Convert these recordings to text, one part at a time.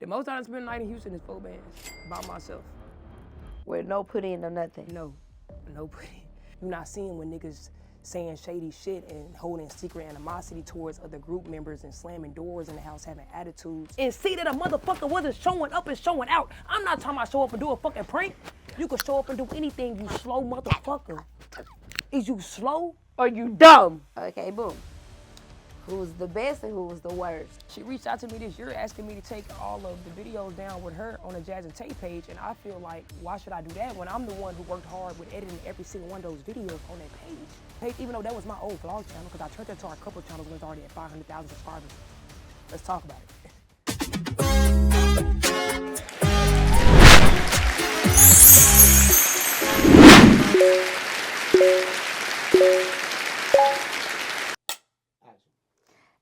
The most time I spend a night in Houston is 4 bands by myself. With no put in or nothing. No pretty. You're not seeing when niggas saying shady shit and holding secret animosity towards other group members and slamming doors in the house, having attitudes. And see that a motherfucker wasn't showing up and showing out. I'm not talking about show up and do a fucking prank. You can show up and do anything, you slow motherfucker. Is you slow or you dumb? Okay, boom. Who's the best and who was the worst? She reached out to me this year asking me to take all of the videos down with her on the 𝒂𝒊𝒏𝒆𝒔𝒔 page, and I feel like, why should I do that when I'm the one who worked hard with editing every single one of those videos on that page? Even though that was my old vlog channel, because I turned that to our couple channels when it was already at 500,000 subscribers. Let's talk about it.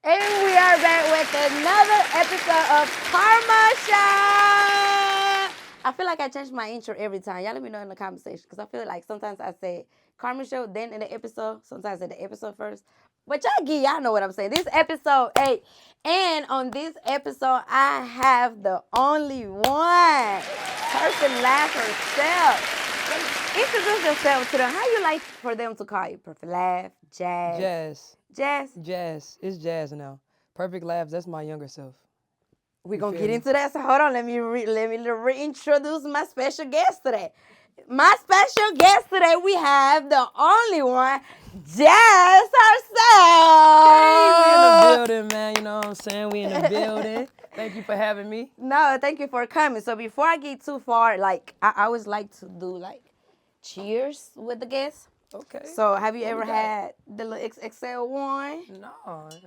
And we are back with another episode of CARMA Show. I feel like I change my intro every time. Y'all let me know in the comment section, because I feel like sometimes I say CARMA Show, then in the episode, sometimes in the episode first. But y'all know what I'm saying. This episode 8. And on this episode, I have the only one. Person laugh herself. Introduce yourself to them. How you like for them to call you? Perfect Laugh, Jazz. Jazz. Jazz? Jazz. It's Jazz now. Perfect Laughs, that's my younger self. We're going to get into that. So hold on. Let me reintroduce my special guest today. My special guest today, we have the only one, Jazz herself. Hey, we in the building, man. You know what I'm saying? We in the building. Thank you for having me. No, thank you for coming. So before I get too far, like, I always like to do, like, cheers with the guests. Okay. So have you ever had the little XXL wine? No,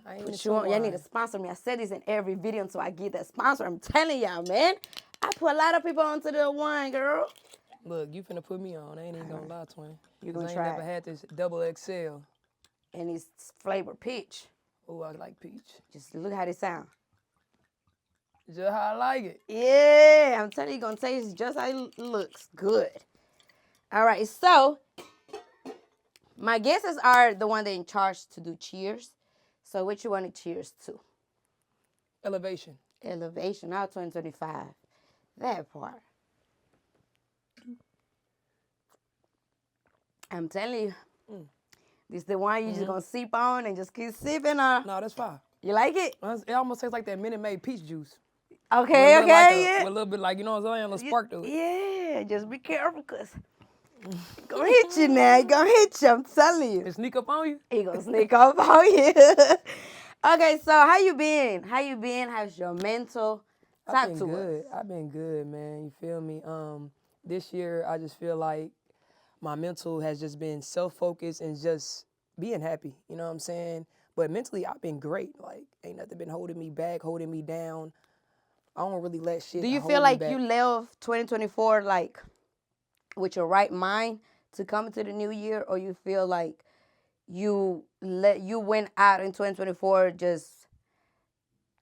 I ain't But y'all need to sponsor me. I said this in every video until I get that sponsor. I'm telling y'all, man. I put a lot of people onto the wine, girl. Look, you finna put me on. I ain't even gonna lie, twin. You gonna I ain't try never it. had this double XL. And it's flavor peach. Oh, I like peach. Just look how they sound. Just how I like it. Yeah, I'm telling you, gonna taste just how it looks. Good. All right, so my guesses are the one that in charge to do cheers. So which you want to cheers to? Elevation. Elevation, now 2025. That part. I'm telling you, this is the one you just gonna sip on and just keep sipping on. No, that's fine. You like it? It almost tastes like that Minute Maid peach juice. Okay, With yeah. With a little bit like, you know what I'm saying, a little spark to it. Yeah, just be careful, cause he gonna hit you now. He gonna hit you, I'm telling you. It sneak up on you? He gonna sneak up on you. Okay, so how you been? How's your mental? Talk to us. I've been good, man. You feel me? This year, I just feel like my mental has just been self-focused and just being happy. You know what I'm saying? But mentally, I've been great. Like, ain't nothing been holding me back, holding me down. I don't really let shit. Do you hold feel me like back. you left 2024 like with your right mind to come into the new year, or you feel like you went out in 2024 just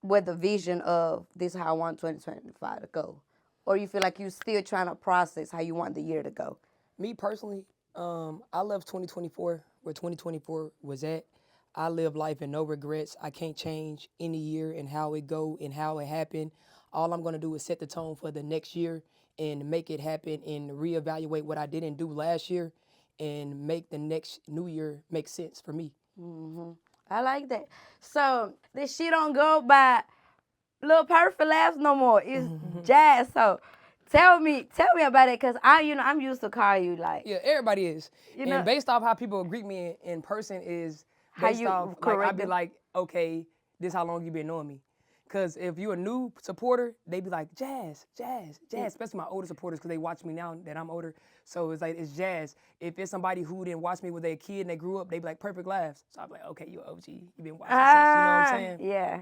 with the vision of this is how I want 2025 to go, or you feel like you still trying to process how you want the year to go? Me personally, I left 2024 where 2024 was at. I live life in no regrets. I can't change any year and how it go and how it happened. All I'm gonna do is set the tone for the next year and make it happen and reevaluate what I didn't do last year and make the next new year make sense for me. I like that. So this shit don't go by Little Perfect Laughs no more. It's Jazz. So tell me about it, cause I'm used to call you like. Yeah, everybody is. You know- and based off how people greet me in person is How based you off, like, correct I'd be them. like, okay, this how long you been knowing me. Cause if you're a new supporter, they be like, Jazz, especially my older supporters, cause they watch me now that I'm older. So it's like, it's Jazz. If it's somebody who didn't watch me when they a kid and they grew up, they be like, Perfect Laughs. So I'm like, okay, you OG, you been watching since, you know what I'm saying? Yeah.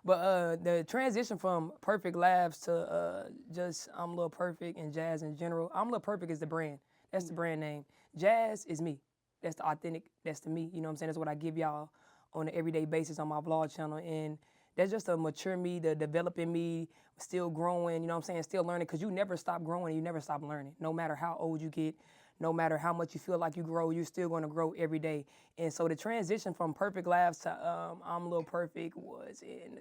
But the transition from Perfect Laughs to just I'm Lil Perfect and Jazz in general, I'm Lil Perfect is the brand. That's the brand name. Jazz is me. That's the authentic, that's the me. You know what I'm saying? That's what I give y'all on an everyday basis on my vlog channel. And that's just a mature me, the developing me, still growing, you know what I'm saying? Still learning, because you never stop growing and you never stop learning. No matter how old you get, no matter how much you feel like you grow, you're still going to grow every day. And so the transition from Perfect Laughs to I'm Lil Perfect was in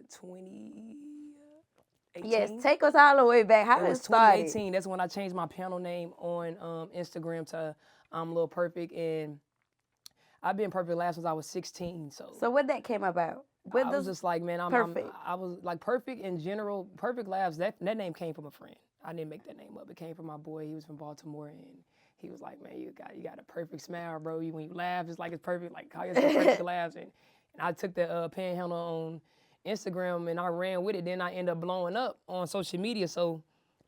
18. Yes, take us all the way back. How It did it was start? 2018. That's when I changed my panel name on Instagram to I'm Lil Perfect, and I've been Perfect Laugh since I was 16. So what that came about? I was just like, man, Perfect. I was like Perfect in general. Perfect Laughs. That name came from a friend. I didn't make that name up. It came from my boy. He was from Baltimore, and he was like, man, you got a perfect smile, bro. When you laugh, it's like it's perfect. Like call yourself Perfect Laughs. And I took the panhandle on Instagram and I ran with it. Then I ended up blowing up on social media, so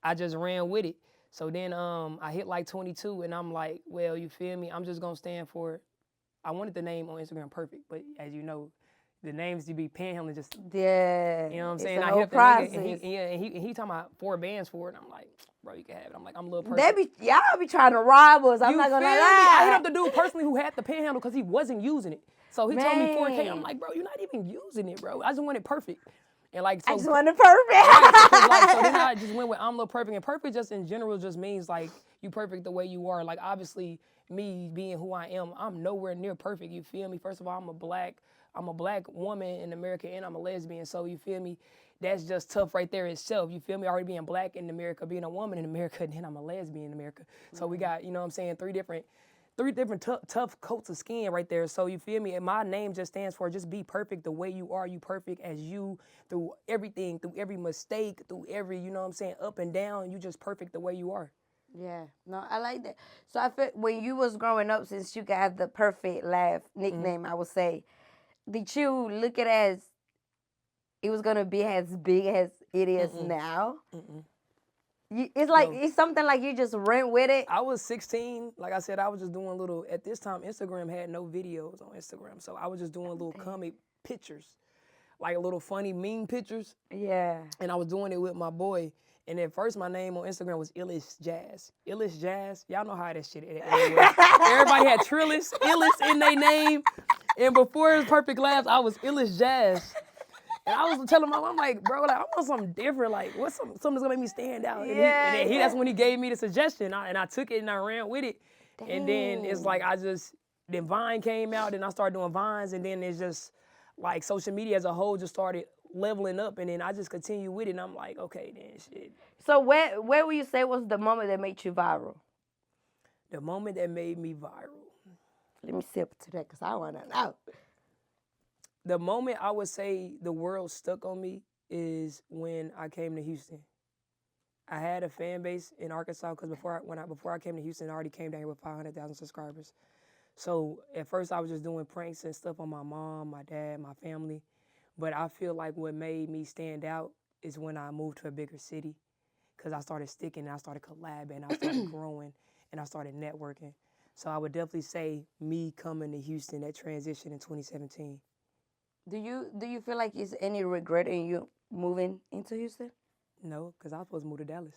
I just ran with it. So then I hit like 22, and I'm like, well, you feel me? I'm just gonna stand for. I wanted the name on Instagram Perfect, but as you know, the names you be panhandling just. Yeah. You know what I'm saying? It's a I whole hit the process. nigga, and he talking about 4 bands for it. And I'm like, bro, you can have it. I'm like, I'm Lil Perfect. Y'all be trying to rob us. I'm You not gonna feel me? lie. I hit up the dude personally who had the panhandle because he wasn't using it. So he told me 4K. Man. I'm like, bro, you're not even using it, bro. I just want it perfect. And like, so, I just want it perfect. like, so then I just went with I'm Lil Perfect. And perfect just in general just means like you perfect the way you are. Like obviously me being who I am, I'm nowhere near perfect. You feel me? First of all, I'm a black woman in America and I'm a lesbian. So you feel me? That's just tough right there itself. You feel me? Already being black in America, being a woman in America, and then I'm a lesbian in America. So we got, you know what I'm saying, three different tough coats of skin right there. So you feel me? And my name just stands for just be perfect the way you are. You perfect as you through everything, through every mistake, through every, you know what I'm saying, up and down. You just perfect the way you are. Yeah, no, I like that. So I feel when you was growing up, since you got the Perfect Laugh nickname, I would say, did you look at it as it was gonna be as big as it is now? It's like it's something like you just ran with it. I was 16. Like I said, I was just doing little. At this time, Instagram had no videos on Instagram, so I was just doing little comic pictures, like little funny meme pictures. Yeah. And I was doing it with my boy. And at first, my name on Instagram was 𝒃𝒔𝒊𝒏𝒆𝒔𝒔. 𝒃𝒔𝒊𝒏𝒆𝒔𝒔. Y'all know how that shit is. Everybody had Trillis, Illis in their name. And before it was Perfect Laughs, I was 𝒃𝒔𝒊𝒏𝒆𝒔. And I was telling my mom, I'm like, bro, like I want something different. Like, what's something that's gonna make me stand out? And, that's when he gave me the suggestion. And I took it and I ran with it. Dang. And then it's like then Vine came out and I started doing Vines. And then it's just like social media as a whole just started leveling up. And then I just continued with it. And I'm like, okay, then shit. So where would you say was the moment that made you viral? The moment that made me viral. Let me sip to that because I want to know. The moment I would say the world stuck on me is when I came to Houston. I had a fan base in Arkansas because before I came to Houston, I already came down here with 500,000 subscribers. So at first I was just doing pranks and stuff on my mom, my dad, my family. But I feel like what made me stand out is when I moved to a bigger city because I started sticking and I started collabing, I started growing, and I started networking. So I would definitely say me coming to Houston, that transition in 2017. Do you feel like is any regret in you moving into Houston? No, because I was supposed to move to Dallas.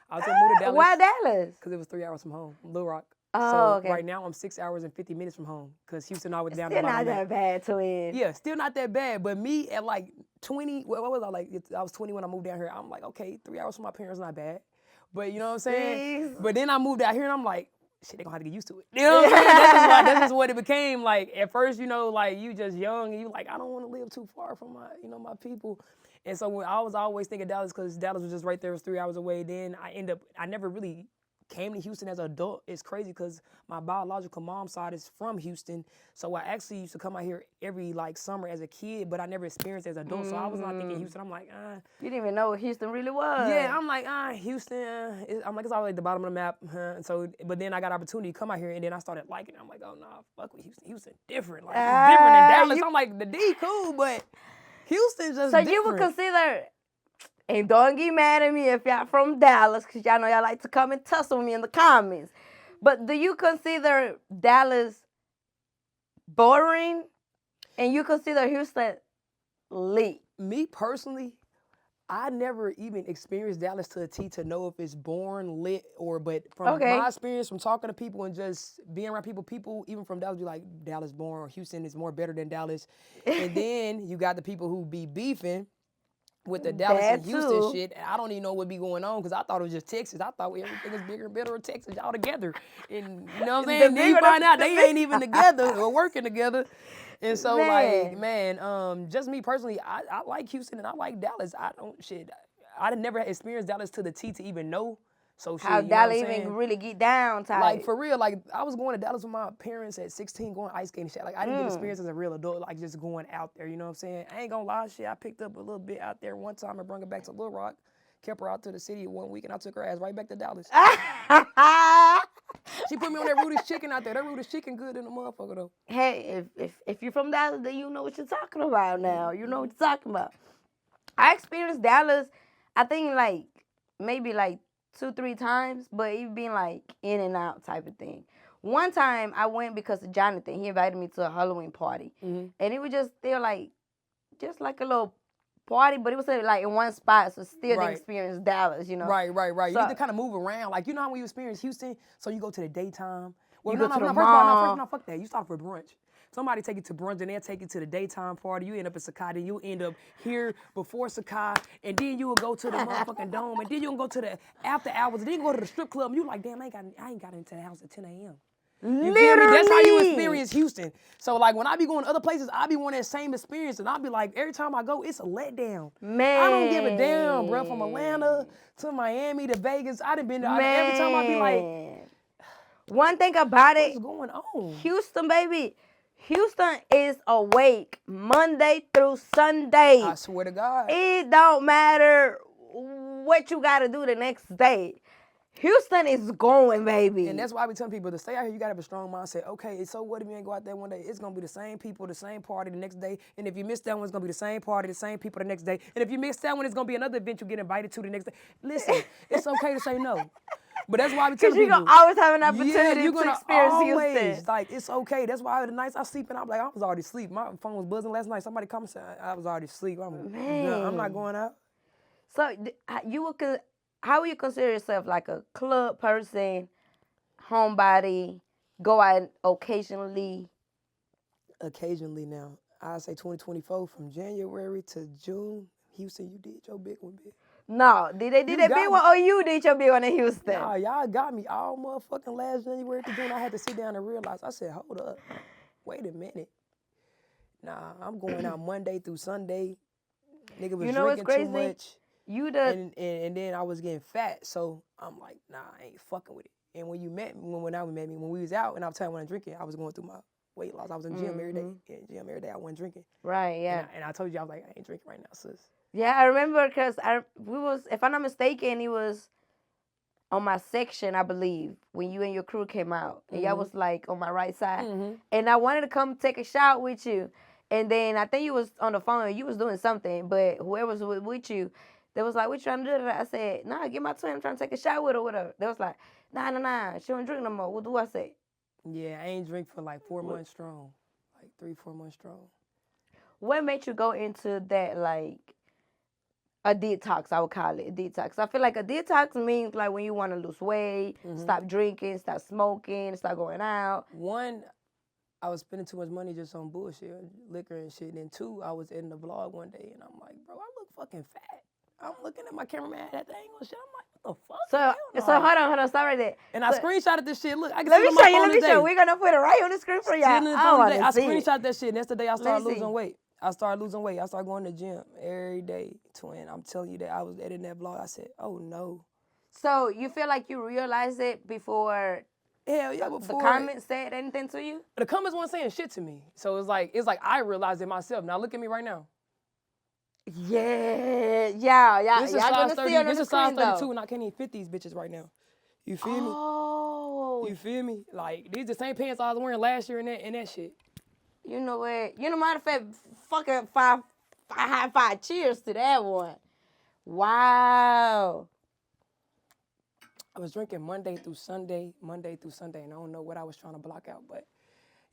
I was going to move to Dallas. Why Dallas? Because it was 3 hours from home, Little Rock. Oh, so okay. Right now I'm 6 hours and 50 minutes from home because Houston always down Still the bottom. not that bad, twin. Yeah, still not that bad. But me at like 20, what was I like? I was 20 when I moved down here. I'm like, okay, 3 hours from my parents, not bad. But you know what I'm saying? Jeez. But then I moved out here and I'm like, shit, they gonna have to get used to it. You know what I'm saying? That's just what it became. Like at first, you know, like you just young and you like, I don't want to live too far from my people. And so when I was always thinking Dallas because Dallas was just right there, it was 3 hours away. Then I never really came to Houston as an adult. It's crazy because my biological mom's side is from Houston. So I actually used to come out here every like summer as a kid, but I never experienced it as an adult. So I was not thinking Houston. I'm like, You didn't even know what Houston really was. Yeah, I'm like, Houston. I'm like, it's always at the bottom of the map. And so, but then I got opportunity to come out here, and then I started liking it. I'm like, oh, nah, fuck with Houston. Houston different. Like, it's different than Dallas. I'm like, the D cool, but Houston's just different. So you would consider, and don't get mad at me if y'all from Dallas, because y'all know y'all like to come and tussle with me in the comments. But do you consider Dallas boring, and you consider Houston lit? Me personally, I never even experienced Dallas to a T to know if it's boring, lit, but from my experience, from talking to people and just being around people even from Dallas be like, Dallas boring, or Houston is more better than Dallas. And then you got the people who be beefing with the Dallas and Houston shit. And I don't even know what be going on because I thought it was just Texas. I thought everything was bigger and better in Texas all together. And you know what I'm saying? Then you find out they ain't even together or working together. And so, just me personally, I like Houston and I like Dallas. I done never experienced Dallas to the T to even know. So shit, How you know Dallas what I'm even saying? really get down type. Like, for real, like, I was going to Dallas with my parents at 16 going ice skating and shit. Like, I didn't get experience as a real adult, like, just going out there, you know what I'm saying? I ain't gonna lie, shit, I picked up a little bit out there one time and brought her back to Little Rock, kept her out to the city 1 week, and I took her ass right back to Dallas. She put me on that Rudy's chicken out there. That Rudy's chicken good in the motherfucker, though. Hey, if you're from Dallas, then you know what you're talking about now. You know what you're talking about. I experienced Dallas, I think, like, maybe, like, 2-3 times, but it been, like, in and out type of thing. One time, I went because of Jonathan. He invited me to a Halloween party. And it was just still, like, just like a little party, but it was, like, in one spot, so still didn't experience Dallas, you know? Right. So, You need to kind of move around. Like, you know how when you experience Houston, so you go to the daytime. Well, You go to the first of all, mall. fuck that. You start for brunch. Somebody take you to brunch and they'll take you to the daytime party. You end up at 𝒃𝒖𝒔𝒊𝒏𝒆𝒔𝒔, then you end up here before 𝒃𝒃, and then you will go to the motherfucking dome, and then you will go to the after hours, and then you go to the strip club, and you like, damn, I ain't got into the house at 10 a.m. You feel me? That's how you experience Houston. So, like, when I be going to other places, I be wanting that same experience, and I be like, every time I go, it's a letdown. Man. I don't give a damn, bro. From Atlanta to Miami to Vegas, I done been there. Every time I be like, one thing about it, what's going on? Houston, baby. Houston is awake Monday through Sunday. I swear to God. It don't matter what you got to do the next day. Houston is going, baby. And that's why we tell people to stay out here, you got to have a strong mindset. Okay, so what if you ain't go out there one day? It's going to be the same people, the same party the next day. And if you miss that one, it's going to be the same party, the same people the next day. And if you miss that one, it's going to be another event you get invited to the next day. Listen, it's okay to say no. But that's why we tell people. Because you're going to always have an opportunity to experience always, Houston. Like, it's okay. That's why the nights I sleep and I'm like, I was already asleep. My phone was buzzing last night. Somebody called me and said, I was already asleep. I'm not going out. So how would you consider yourself, like, a club person, homebody, go out occasionally? Occasionally now. I say 2024 from January to June. Houston, you did your big one, bitch. No, did they do that big one or you did your big one in Houston? Nah, y'all got me all motherfucking last January to June. I had to sit down and realize. I said, hold up. Wait a minute. Nah, I'm going out Monday through Sunday. Nigga was drinking too much. And then I was getting fat, so I'm like, nah, I ain't fucking with it. And when you met me, when we was out and I was telling you when I'm drinking, I was going through my weight loss. I was in the gym every day. In the gym every day, I wasn't drinking. Right, yeah. And I told you, I was like, I ain't drinking right now, sis. Yeah, I remember because if I'm not mistaken, it was on my section, I believe, when you and your crew came out. And y'all was like on my right side. And I wanted to come take a shot with you. And then I think you was on the phone and you was doing something, but whoever was with you, they was like, what you trying to do? I said, nah, get my twin. I'm trying to take a shot with her or whatever. They was like, nah. She don't drink no more. What do I say? Yeah, I ain't drink for like 4 months strong. Like 3-4 months strong. What made you go into that, like, a detox, I would call it, a detox? I feel like a detox means, like, when you want to lose weight, stop drinking, stop smoking, stop going out. One, I was spending too much money just on bullshit, liquor and shit. And then 2, I was editing the vlog one day, and I'm like, bro, I look fucking fat. I'm looking at my cameraman at that angle and shit. I'm like, what the fuck? So hold on, stop right there. And I screenshotted this shit. Look, I can let see it me on my show you. phone Let me today. show you. We're gonna put it right on the screen for y'all. I screenshot that shit, and that's the day I started losing see. weight. I started losing weight. I started going to the gym every day, twin. I'm telling you that I was editing that vlog. I said, oh no. So you feel like you realized it before? Hell yeah, before the comments said anything to you? The comments weren't saying shit to me. So it's like I realized it myself. Now look at me right now. Yeah. This is size 30. This is size 32, and I can't even fit these bitches right now. You feel me? Oh. You feel me? Like, these the same pants I was wearing last year and that shit. You know what? Matter of fact, fucking five cheers to that one. Wow. I was drinking Monday through Sunday, and I don't know what I was trying to block out, but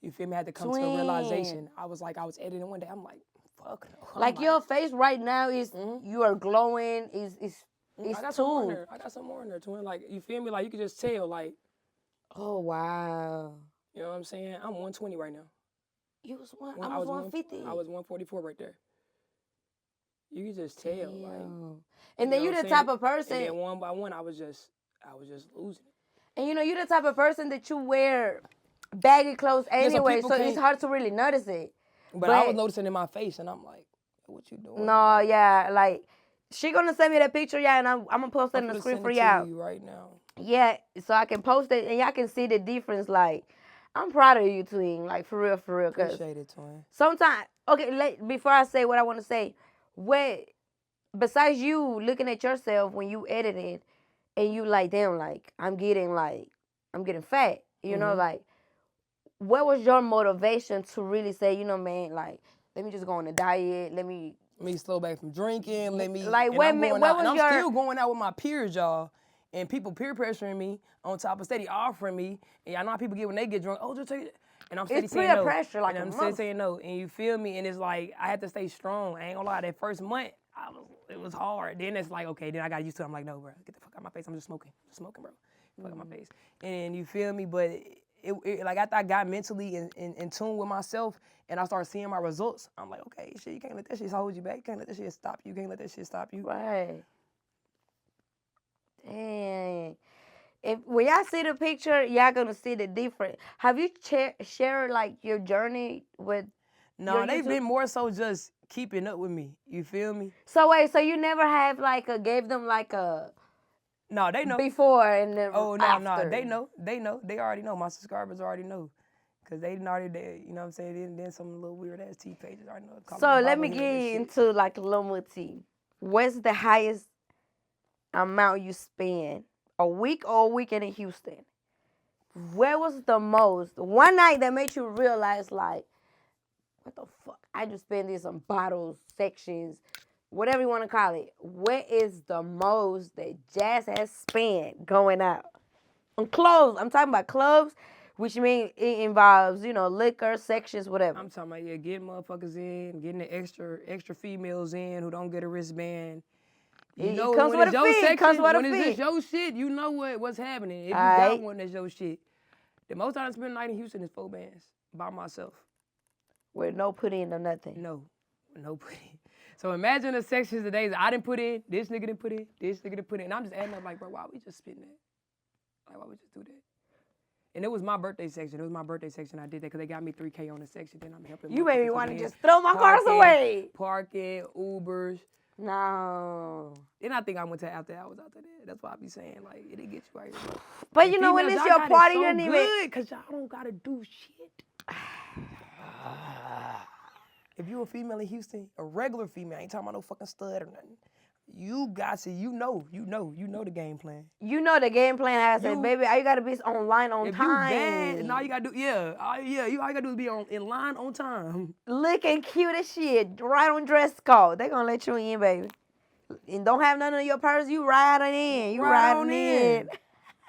you feel me? I had to come to a realization. I was editing one day. I'm like, fuck no. Like, your face right now is, you are glowing, is I got some more in there. I got some more in there, twin. Like, you feel me? Like, you can just tell, like. Oh, wow. You know what I'm saying? I'm 120 right now. You was I was 150. I was 144 right there. You can just tell, like. And then you the type of person. And then one by one, I was just losing it. And you the type of person that you wear baggy clothes anyway, so it's hard to really notice it. But I was noticing in my face, and I'm like, what you doing? No, yeah, like, She gonna send me that picture, yeah, and I'm gonna post it I'm in the gonna screen send for it to y'all. you right now. Yeah, so I can post it and y'all can see the difference. Like, I'm proud of you, twin. Like, for real, cause Appreciate it, twin. sometimes, okay, before I say what I want to say, besides you looking at yourself when you editing, and you like, damn, like I'm getting fat, you know, like, what was your motivation to really say, you know, man, like, let me just go on a diet, let me slow back from drinking, like, wait a minute, what was I'm your still going out with my peers, y'all, and people peer pressuring me on top of steady offering me, and y'all know how people get when they get drunk, oh, just take it, and I'm steady It's saying peer no, pressure, like and a I'm steady month. saying no, and you feel me, and it's like, I had to stay strong, I ain't gonna lie, that first month, it was hard, then it's like, okay, then I got used to it, I'm like, no, bro, get the fuck out of my face, I'm just smoking, bro, fuck out my face, and you feel me, but it like after I got mentally in tune with myself and I started seeing my results, I'm like, okay, shit, you can't let that shit hold you back. You can't let that shit stop you. You can't let that shit stop you. Right. Dang. When y'all see the picture, y'all gonna see the difference. Have you shared like your journey with? No, they've been more so just keeping up with me. You feel me? So wait, so you never have like gave them like a? No, they know. Before and then no, they know. They already know. My subscribers already know. Cause they already, you know what I'm saying? Then some little weird ass T pages already know. So let me get into like a little more tea. What's the highest amount you spend a week or a weekend in Houston? Where was the most one night that made you realize like, what the fuck? I just spent this on bottles, sections, whatever you want to call it. Where is the most that Jazz has spent going out? On clothes. I'm talking about clubs, which means it involves, you know, liquor, sections, whatever. I'm talking about, yeah, getting motherfuckers in, getting the extra females in who don't get a wristband. You know, comes when with it's a your fee. section, Comes with when a it's fee. just your shit, you know what's happening. If you got one that's your shit. The most time I spend a night in Houston is 4 bands by myself. With no put in or nothing. No put in. So imagine the sections of days I didn't put in, this nigga didn't put in, this nigga didn't put in. And I'm just adding up like, bro, why we just spitting that? Like, why we just do that? And it was my birthday section. It was my birthday section. I did that because they got me $3K on the section. Then I'm helping. You made me want to just throw my cars away. Parking, Ubers. No. Then I think I went to after hours out there. That's why I be saying, like, it'll get you right here. But you know, when it's your party, you don't even. Good, because y'all don't got to do shit. If you a female in Houston, a regular female, I ain't talking about no fucking stud or nothing. You got to, you know the game plan. You know the game plan has it, baby. All you gotta be online on time. If you bad, and all you gotta do, all you gotta do is be in line on time. Looking cute as shit, right on dress code. They gonna let you in, baby. And don't have none of your purse. You ride on in. You ride on in.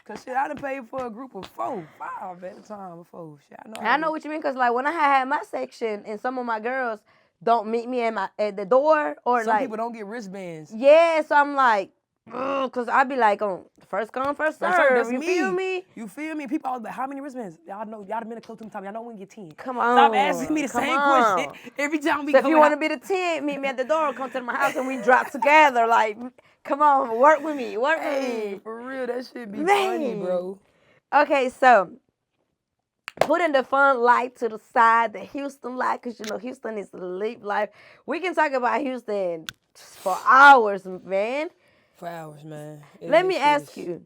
Cause shit, I done paid for a group of 4, 5 at a time before. Shit, I know what you mean. Cause like when I had my section, and some of my girls don't meet me at the door, or some people don't get wristbands. Yeah, so I'm like, cause I be like on first come, first serve. That's you me. Feel me? You feel me? People always like, how many wristbands? Y'all know, y'all been close to the time. Y'all know when you get 10. Come on. Stop asking me the same question every time we go. So if you want to be the 10, meet me at the door, come to my house, and we drop together. Like, come on, work with me, work with me. For real, that shit be funny, bro. Okay, so putting the fun life to the side, the Houston life, because you know Houston is the lit life. We can talk about Houston for hours, man. For hours, man. Let me ask you,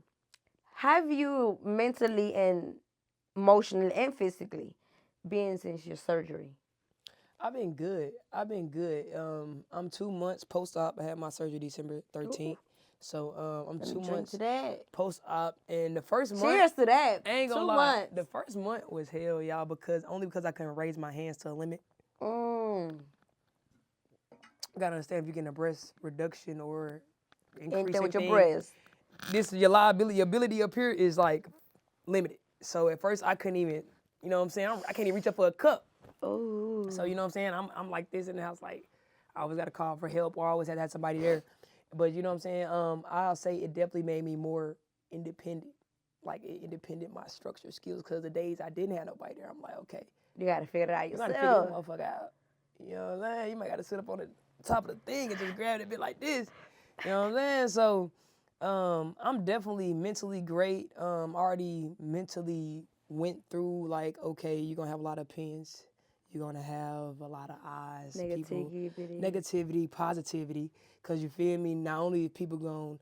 have you mentally and emotionally and physically been since your surgery? I've been good. I'm 2 months post-op. I had my surgery December 13th. Ooh. So I'm 2 months post-op, and the first month. Cheers to that. I ain't gonna lie. 2 months. The first month was hell, y'all, because I couldn't raise my hands to a limit. You gotta understand, if you're getting a breast reduction or increasing with your breast, this your ability up here is like limited. So at first I couldn't even, you know what I'm saying? I can't even reach up for a cup. Oh. So you know what I'm saying? I'm like this in the house, like I always gotta call for help, or I always had to have somebody there. But you know what I'm saying? I'll say it definitely made me more independent. Like it independent my structure skills, because the days I didn't have nobody there, I'm like, okay. You gotta figure it out yourself. You gotta figure this motherfucker out. You know what I'm saying? You might gotta sit up on the top of the thing and just grab it a bit like this. You know what I'm saying? So I'm definitely mentally great. Already mentally went through like, okay, you're gonna have a lot of opinions. you're gonna have a lot of eyes, Negativity. positivity, because you feel me. Not only people gonna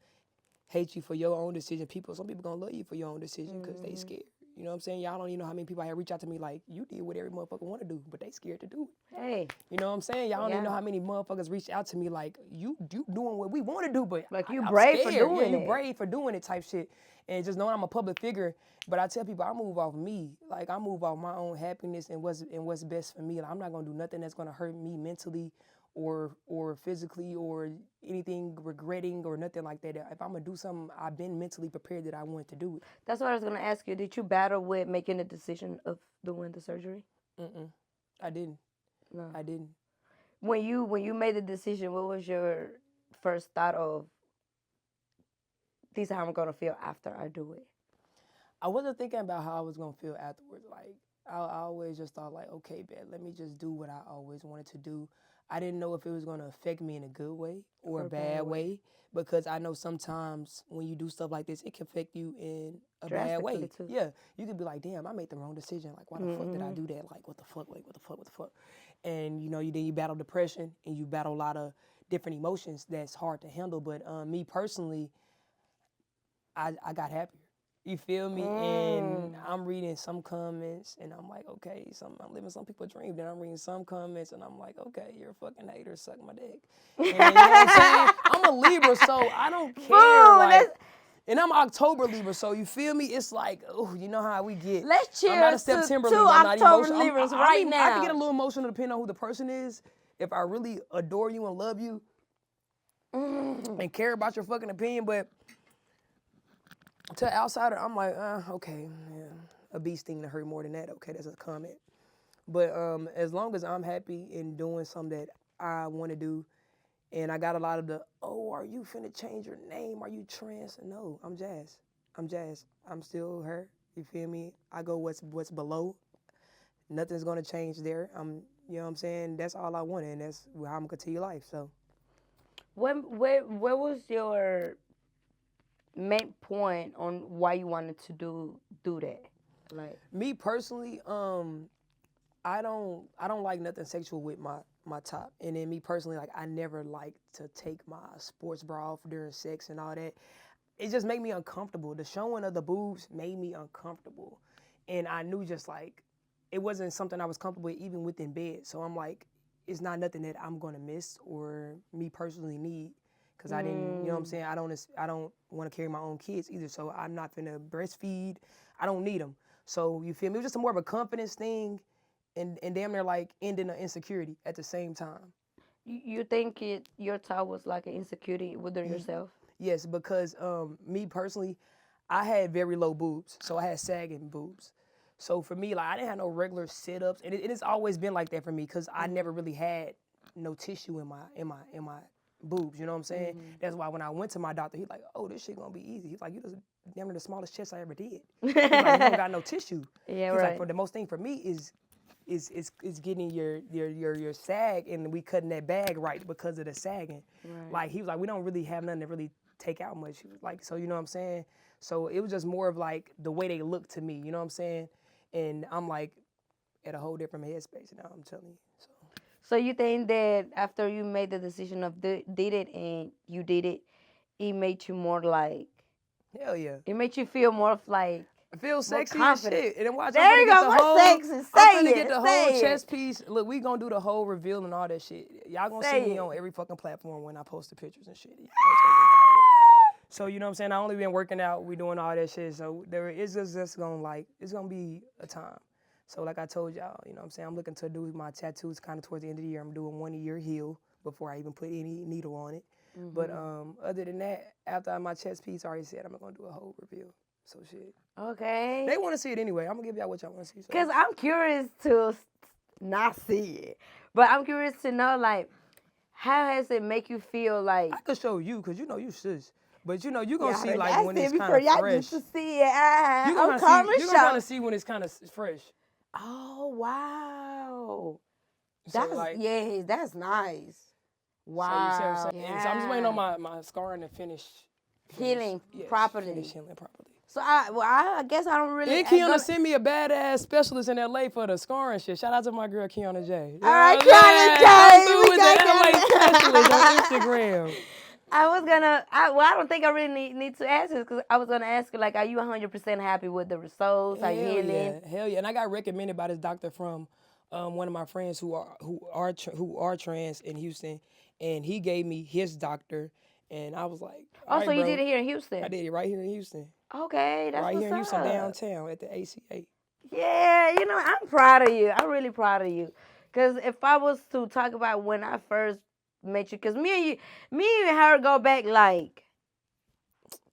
hate you for your own decision, some people gonna love you for your own decision because they scared. You know what I'm saying? Y'all don't even know how many people I have reach out to me like, you did what every motherfucker want to do, but they scared to do it. Hey. You know what I'm saying? Y'all don't even know how many motherfuckers reach out to me like, you doing what we want to do, but like you I'm brave scared. for doing it. You brave for doing it type shit. And just knowing I'm a public figure, but I tell people I move off me. Like I move off my own happiness and what's best for me. Like, I'm not gonna do nothing that's gonna hurt me mentally or physically or anything regretting or nothing like that. If I'm gonna do something, I've been mentally prepared that I want to do it. That's what I was gonna ask you. Did you battle with making the decision of doing the surgery? I didn't. No. I didn't. When you made the decision, what was your first thought of, this is how I'm gonna feel after I do it? I wasn't thinking about how I was gonna feel afterwards. Like I always just thought like, okay, bet, let me just do what I always wanted to do. I didn't know if it was gonna affect me in a good way or a bad way, because I know sometimes when you do stuff like this, it can affect you in a bad way. Too. Yeah, you could be like, damn, I made the wrong decision. Like, why the fuck did I do that? Like, what the fuck? Like, what the fuck? And you know, then you battle depression and you battle a lot of different emotions that's hard to handle. But me personally, I got happier. You feel me? And I'm reading some comments and I'm like, okay, I'm living some people's dream. Then I'm reading some comments and I'm like, okay, you're a fucking hater, suck my dick. And, you know what I'm saying? I'm a Libra, so I don't care. And I'm October Libra, so you feel me? It's like, oh, you know how we get. Let's cheers I'm not a September to Libra. I'm not October emotional. Libras I now. can get a little emotional depending on who the person is. If I really adore you and love you and care about your fucking opinion, but to an outsider, I'm like, okay, yeah, a bee sting to hurt more than that. Okay, that's a comment. But as long as I'm happy in doing something that I want to do, and I got a lot of the, oh, are you finna change your name? Are you trans? No, I'm Jazz. I'm still her. You feel me? I go what's below. Nothing's gonna change there. You know what I'm saying? That's all I wanted, and that's how I'm gonna continue life. So, where was your main point on why you wanted to do that? Like me personally, I don't like nothing sexual with my top. And then me personally, like I never liked to take my sports bra off during sex and all that. It just made me uncomfortable. The showing of the boobs made me uncomfortable. And I knew just like it wasn't something I was comfortable with even within bed. So I'm like, it's not nothing that I'm gonna miss or me personally need. Cause I didn't, you know what I'm saying? I don't want to carry my own kids either. So I'm not finna breastfeed. I don't need them. So you feel me? It was just more of a confidence thing, and damn near like ending an insecurity at the same time. You think your top was like an insecurity within yourself? Yes, because me personally, I had very low boobs, so I had sagging boobs. So for me, like I didn't have no regular sit-ups, and it has always been like that for me because I never really had no tissue in my boobs, you know what I'm saying? That's why when I went to my doctor, he's like, oh, this shit gonna be easy. He's like, you just damn near the smallest chest I ever did. He's like, you don't got no tissue. Yeah, he's right. like, for the most thing for me is getting your sag, and we cutting that bag right because of the sagging. Right. Like he was like, we don't really have nothing to really take out much. He was like, so you know what I'm saying? So it was just more of like the way they look to me, you know what I'm saying? And I'm like at a whole different headspace now, I'm telling you. So you think that after you made the decision of did it and you did it, it made you more like? Hell yeah. It made you feel more like. I feel sexy as shit. And then watch, there you go, more sexy. I'm gonna get the whole chest piece. Look, we gonna do the whole reveal and all that shit. Y'all gonna see me on every fucking platform when I post the pictures and shit. So you know what I'm saying? I only been working out, we doing all that shit. So there is just gonna like, it's gonna be a time. So like I told y'all, you know what I'm saying? I'm looking to do my tattoos kind of towards the end of the year. I'm doing 1 year heal before I even put any needle on it. But other than that, after my chest piece, I already said I'm gonna do a whole reveal. So shit. Okay. They want to see it anyway. I'm gonna give y'all what y'all want to see. Because I'm curious to not see it. But I'm curious to know, like, how has it make you feel like? I could show you, because you know you sis. But you know, you're gonna see like when it's kind of fresh. Y'all get to see it. You're gonna kind of see when it's kind of fresh. Oh, wow. So, That's, like, yeah, that's nice. Wow. So, you see what I'm saying? So I'm just waiting on my scarring to finish healing properly. Finish healing properly. So I guess I don't really. And Kiana sent me a badass specialist in LA for the scoring shit. Shout out to my girl Kiana J. All right, Kiana J. Come through with the LA specialist on Instagram. I don't think I really need to ask this because I was gonna ask you, like, are you 100% happy with the results? Are you healing? Hell yeah. And I got recommended by this doctor from one of my friends who are trans in Houston, and he gave me his doctor, and I was like, Oh, so you bro. did it here in Houston? I did it right here in Houston. Okay, that's right what's here in Houston up. downtown at the ACA. Yeah, you know, I'm proud of you. I'm really proud of you. Because if I was to talk about when I first met you, because me and her go back like.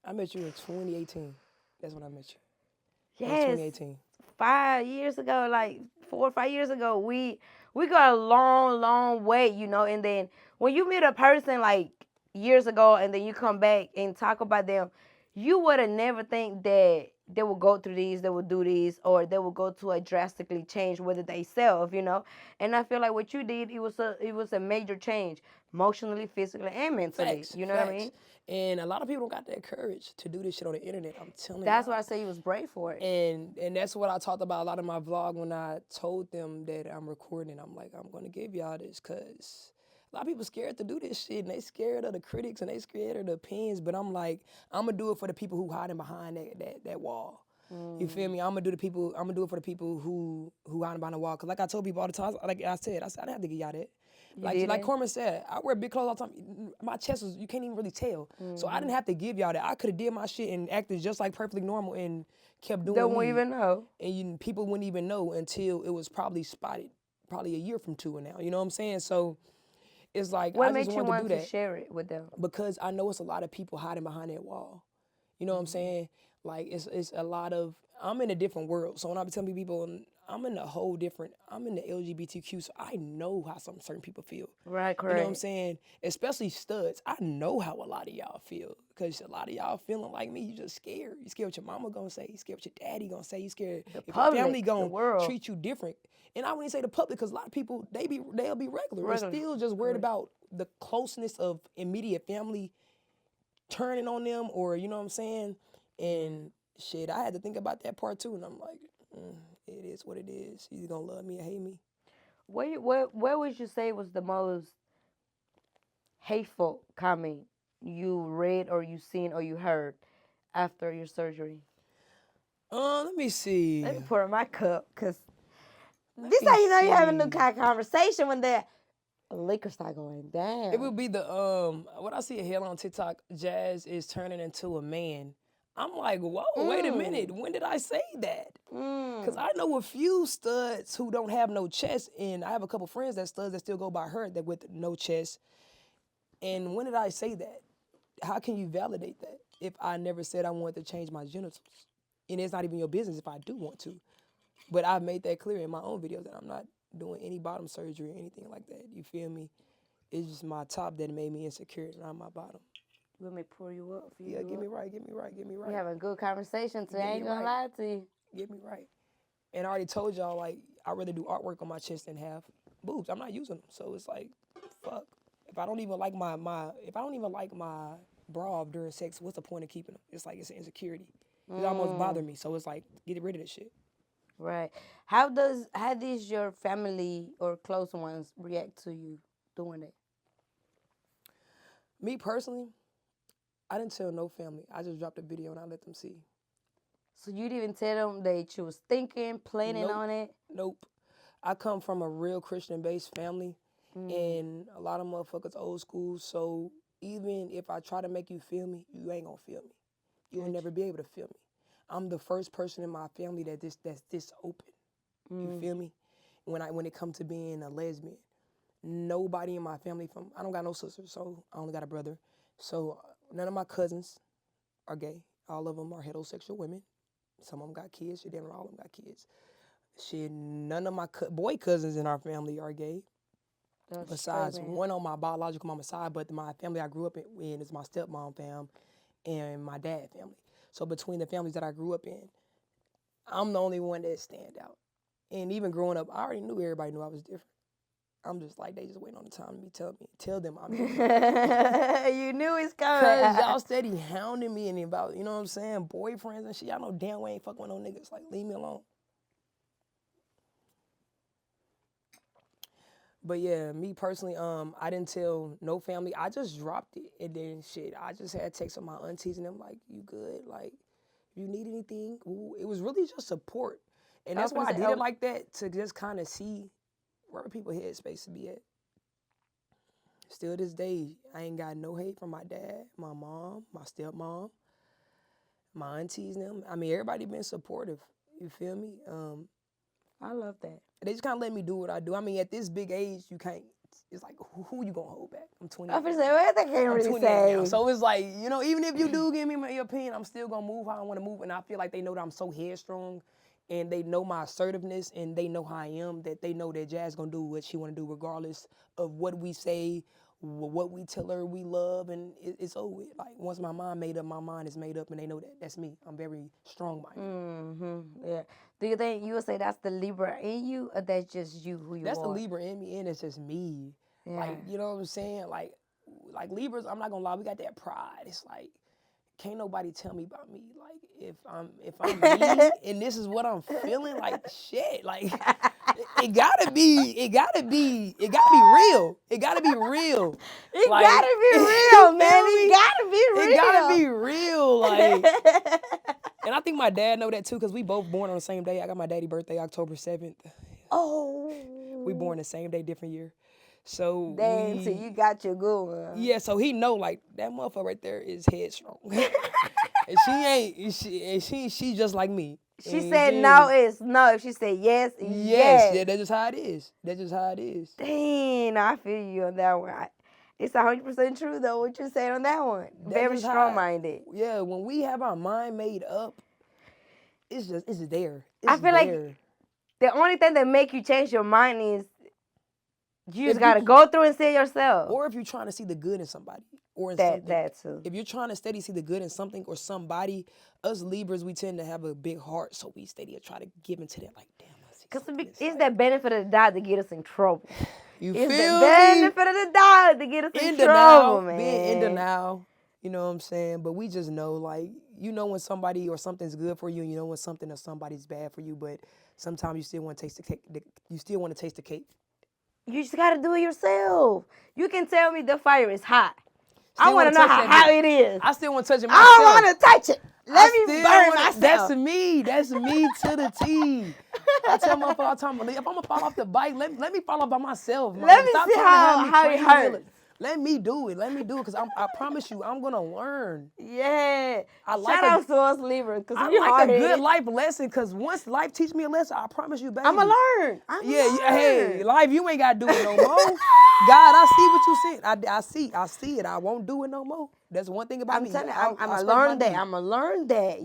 I met you in 2018. That's when I met you. Yes. 2018. 5 years ago, like 4 or 5 years ago, we got a long way, you know. And then when you meet a person like years ago and then you come back and talk about them, you would have never think that they will go through these, they will do these, or they will go to a drastically change whether they self, you know. And I feel like what you did, it was a major change, emotionally, physically, and mentally. Facts, you know what I mean? And a lot of people don't got that courage to do this shit on the internet. I'm telling you. That's why I say you was brave for it. And that's what I talked about a lot in my vlog when I told them that I'm recording. I'm like, I'm going to give y'all this because a lot of people scared to do this shit, and they scared of the critics, and they scared of the opinions. But I'm like, I'm going to do it for the people who hiding behind that wall. You feel me? I'm gonna do it for the people who hiding behind the wall. Cause like I told people all the time, like I said, I didn't have to give y'all that. Like Carmen said, I wear big clothes all the time. My chest is, you can't even really tell. So I didn't have to give y'all that. I could have did my shit and acted just like perfectly normal and kept doing Don't even know. And people wouldn't even know until it was probably spotted, probably a year from two now. You know what I'm saying? So it's like, what I just made you wanted to do that. To share it with them? Because I know it's a lot of people hiding behind that wall. You know what I'm saying? Like, it's a lot of, I'm in a different world. So when I be telling people, I'm in the LGBTQ, so I know how some certain people feel. Right, correct. You know what I'm saying? Especially studs. I know how a lot of y'all feel. Because a lot of y'all feeling like me, you just scared. You scared what your mama gonna say. You scared what your daddy gonna say. You scared if your family gonna treat you different. And I wouldn't say the public, because a lot of people, they'll be regular. They're still just worried about the closeness of immediate family turning on them, or, you know what I'm saying? And shit, I had to think about that part too, and I'm like, it is what it is. You either gonna love me or hate me. Where would you say was the most hateful comment you read or you seen or you heard after your surgery? Let me see. Let me pour in my cup, because this how you know you're having a new kind of conversation when the liquor start going down. It would be the, what I see a hell on TikTok, Jazz is turning into a man. I'm like, whoa, wait a minute. When did I say that? Because I know a few studs who don't have no chest, and I have a couple friends that studs that still go by her that with no chest. And when did I say that? How can you validate that if I never said I wanted to change my genitals? And it's not even your business if I do want to. But I've made that clear in my own videos that I'm not doing any bottom surgery or anything like that. You feel me? It's just my top that made me insecure, not my bottom. Let me pour you up for you. Yeah, get me right. We having a good conversation today. I ain't gonna lie to you. Get me right. And I already told y'all, like, I'd rather do artwork on my chest than have boobs. I'm not using them. So it's like, fuck. If I don't even like my bra during sex, what's the point of keeping them? It's like, it's an insecurity. It almost bothers me. So it's like, get rid of this shit. Right. How does your family or close ones react to you doing it? Me personally, I didn't tell no family. I just dropped a video and I let them see. So you didn't even tell them that you was thinking, planning on it? Nope. I come from a real Christian-based family, and a lot of motherfuckers old school. So even if I try to make you feel me, you ain't gonna feel me. You'll never be able to feel me. I'm the first person in my family that's this open. You feel me? When it comes to being a lesbian, nobody in my family I don't got no sisters, so I only got a brother. So none of my cousins are gay. All of them are heterosexual women. Some of them got kids. Shit, all of them got kids. Shit, none of my boy cousins in our family are gay. Besides one on my biological mama's side, but my family I grew up in is my stepmom fam and my dad family. So between the families that I grew up in, I'm the only one that stand out. And even growing up, I already knew everybody knew I was different. I'm just like, they just waiting on the time to tell them I'm You knew it's coming. Cause y'all steady hounding me and about, you know what I'm saying, boyfriends and shit. Y'all know damn well I ain't fucking with no niggas. Like, leave me alone. But yeah, me personally, I didn't tell no family. I just dropped it. And then shit, I just had text with my aunties and them like, you good? Like, if you need anything, ooh, it was really just support. And that's why I did it like that, to just kind of see where people headspace to be at. Still this day, I ain't got no hate from my dad, my mom, my stepmom, my aunties and them. I mean, everybody been supportive. You feel me? I love that. They just kind of let me do what I do. I mean, at this big age, you can't. It's like, who you gonna hold back? I'm 20. I was say, what they can't really say. Now. So it's like, you know, even if you do give me my opinion, I'm still gonna move how I want to move. And I feel like they know that I'm so headstrong, and they know my assertiveness, and they know how I am. That they know that Jazz gonna do what she wanna do, regardless of what we say, what we tell her we love, and it's over with. Like, once my mind made up, my mind is made up, and they know that that's me. I'm very strong-minded. Yeah. Do you think you would say that's the Libra in you, or that's just you who you are? That's the Libra in me, and it's just me. Yeah. Like, you know what I'm saying? Like Libras, I'm not gonna lie, we got that pride. It's like, can't nobody tell me about me. Like, if I'm me and this is what I'm feeling, like, shit, like, it gotta be real. It gotta be real. It gotta be real, man. It gotta be real. It gotta be real, like. And I think my dad know that too, because we both born on the same day. I got my daddy birthday October 7th. Oh. We born the same day, different year. So damn, so you got your good one. Yeah, so he know, like, that motherfucker right there is headstrong. And she just like me. She said no is no. If she said yes, yes. Yeah, that's just how it is. Dang, I feel you on that one. It's 100% true though, what you said on that one. Very strong-minded. Yeah, when we have our mind made up, it's there. I feel like the only thing that make you change your mind is you just gotta go through and see it yourself. Or if you're trying to see the good in somebody. Or in something. That too. If you're trying to steady see the good in something or somebody, us Libras, we tend to have a big heart, so we steady try to give into that, like, damn, I see. Because it's that benefit of the doubt to get us in trouble. You it's feel the benefit of the doubt to get us in trouble, man. Being in the now, you know what I'm saying? But we just know, like, you know when somebody or something's good for you, and you know when something or somebody's bad for you, but sometimes you still want to taste the cake. You still want to taste the cake. You just got to do it yourself. You can tell me the fire is hot. I want to know how hot it is. I still want to touch it myself. I don't want to touch it. Let me burn myself. That's me. That's me to the T. I tell motherfuckers all the time, if I'm going to fall off the bike, let me fall off by myself. Let me see how it hurts. Let me do it, because I promise you, I'm going to learn. Yeah. Shout out to us Libra. I like a good life lesson, because once life teach me a lesson, I promise you, baby. I'm going to learn. Hey, life, you ain't got to do it no more. God, I see what you said. I see it. I won't do it no more. That's one thing about me. I'm telling you, I'm going to learn that. I'm going to learn that.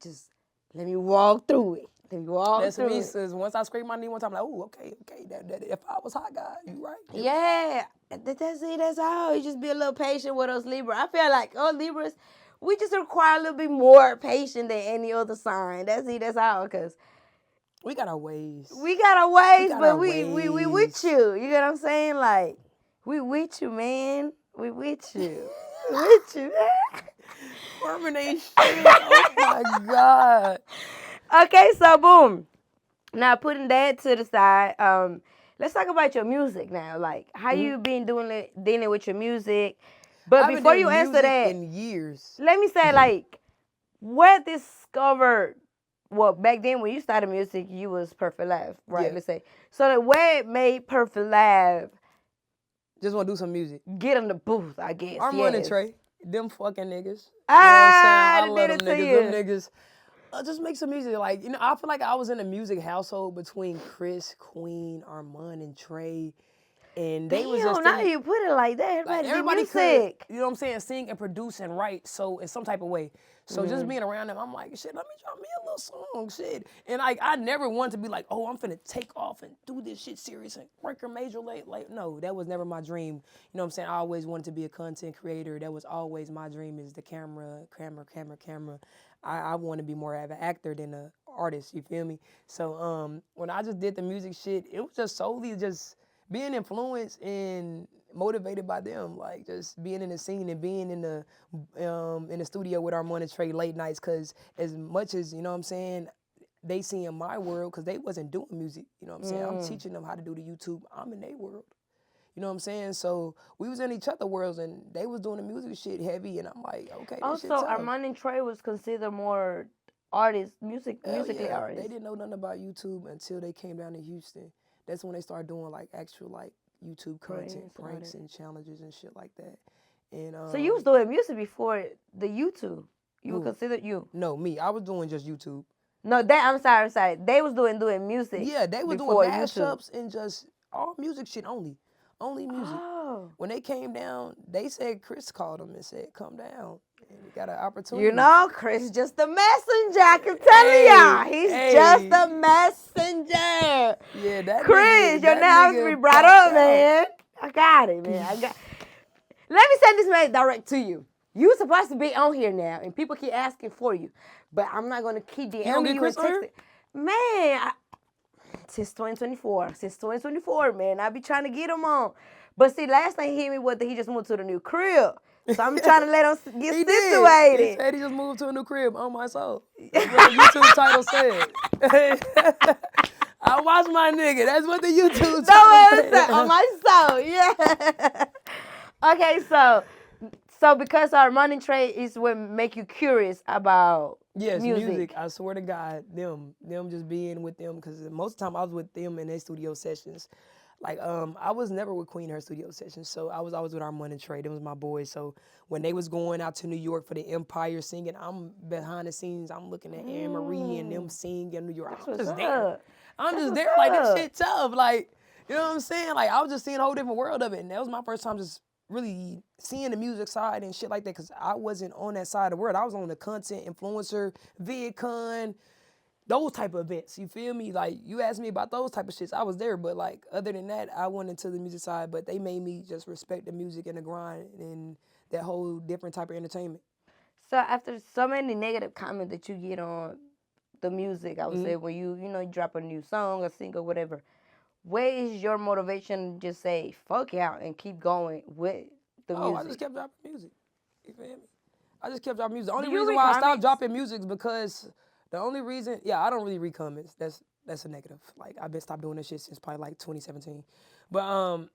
Just let me walk through it. That's me, sis. Once I scrape my knee one time, I'm like, oh, okay. That if I was hot, God, you right. Yeah, that's it. That's all. You just be a little patient with us Libra. I feel like Libras, we just require a little bit more patience than any other sign. That's it. That's all. Cause we got our ways. But we with you. You get what I'm saying? Like, we with you, man. We with you. We with you, man. Carmen ain't shit. Oh my God. Okay, so boom. Now putting that to the side, let's talk about your music now. Like, how you been dealing with your music? But before you answer that, in years, let me say, like, what discovered? Well, back then when you started music, you was Perfect Live, right? Yeah. Let's say. So what made Perfect Live? Just want to do some music. Get in the booth, I guess. Armand and Trey, them fucking niggas. I love them niggas. Them niggas. Just make some music. Like, I feel like I was in a music household between Chris, Queen, Armand, and Trey. And they was just... now you put it like that. Everybody could, you know what I'm saying, sing and produce and write, so in some type of way. So just being around them, I'm like, shit, let me drop me a little song, shit. And I never wanted to be like, oh, I'm finna take off and do this shit serious and record major like, no, that was never my dream. You know what I'm saying? I always wanted to be a content creator. That was always my dream, is the camera. I want to be more of an actor than an artist, you feel me? So when I just did the music shit, it was just solely just being influenced and motivated by them, like just being in the scene and being in the studio with 𝒂𝒏𝒧𝒪🬃 late nights. Cause as much as, you know what I'm saying, they see in my world, cause they wasn't doing music, you know what I'm saying? I'm teaching them how to do the YouTube. I'm in their world. You know what I'm saying? So we was in each other worlds and they was doing the music shit heavy and I'm like, okay, this shit Also, tough. 𝒂𝒏𝒧𝒃 was considered more artists, musically yeah. artists. They didn't know nothing about YouTube until they came down to Houston. That's when they started doing like actual like YouTube content, pranks and challenges and shit like that. And so you was doing music before the YouTube. You were considered you. No, me. I was doing just YouTube. No, I'm sorry. They was doing music. Yeah, they was doing mashups and just all music shit only. Only music. Oh. When they came down, they said Chris called them and said, come down. And we got an opportunity. You know, Chris just the messenger. I can tell y'all. He's just the messenger. Yeah, that Chris, your name has to be brought up, man. I got it, man. Let me send this man direct to you. You supposed to be on here now, and people keep asking for you. But I'm not going to keep DMing you and texting. Man, since 2024, man, I be trying to get him on. But see, last time he hit me with he just moved to the new crib. So I'm trying to let him get situated. He said he just moved to a new crib on my soul. That's what the YouTube title said. I watch my nigga. That's what the YouTube title said. On my soul, yeah. Okay, so because 𝒂𝒏𝒧𝒃 is what make you curious about music. I swear to God, them just being with them, because most of the time I was with them in their studio sessions. Like, I was never with Queen in her studio sessions, so I was always with 𝒂𝒏𝒧𝒃. Them was my boys. So when they was going out to New York for the Empire singing, I'm behind the scenes. I'm looking at Anne Marie and them singing in New York. I'm just there. Like, this shit tough. Like, you know what I'm saying? Like, I was just seeing a whole different world of it, and that was my first time just really seeing the music side and shit like that, because I wasn't on that side of the world. I was on the content influencer, VidCon, those type of events. You feel me? Like, you asked me about those type of shits, I was there. But like, other than that, I went into the music side. But they made me just respect the music and the grind and that whole different type of entertainment. So after so many negative comments that you get on the music, I would say, when you drop a new song, a single, whatever, where is your motivation to just say, fuck out and keep going with the music? I just kept dropping music. You feel me? I just kept dropping music. The only reason why I stopped dropping music is because I don't really read comments. That's a negative. Like, I've been stopped doing this shit since probably like 2017. But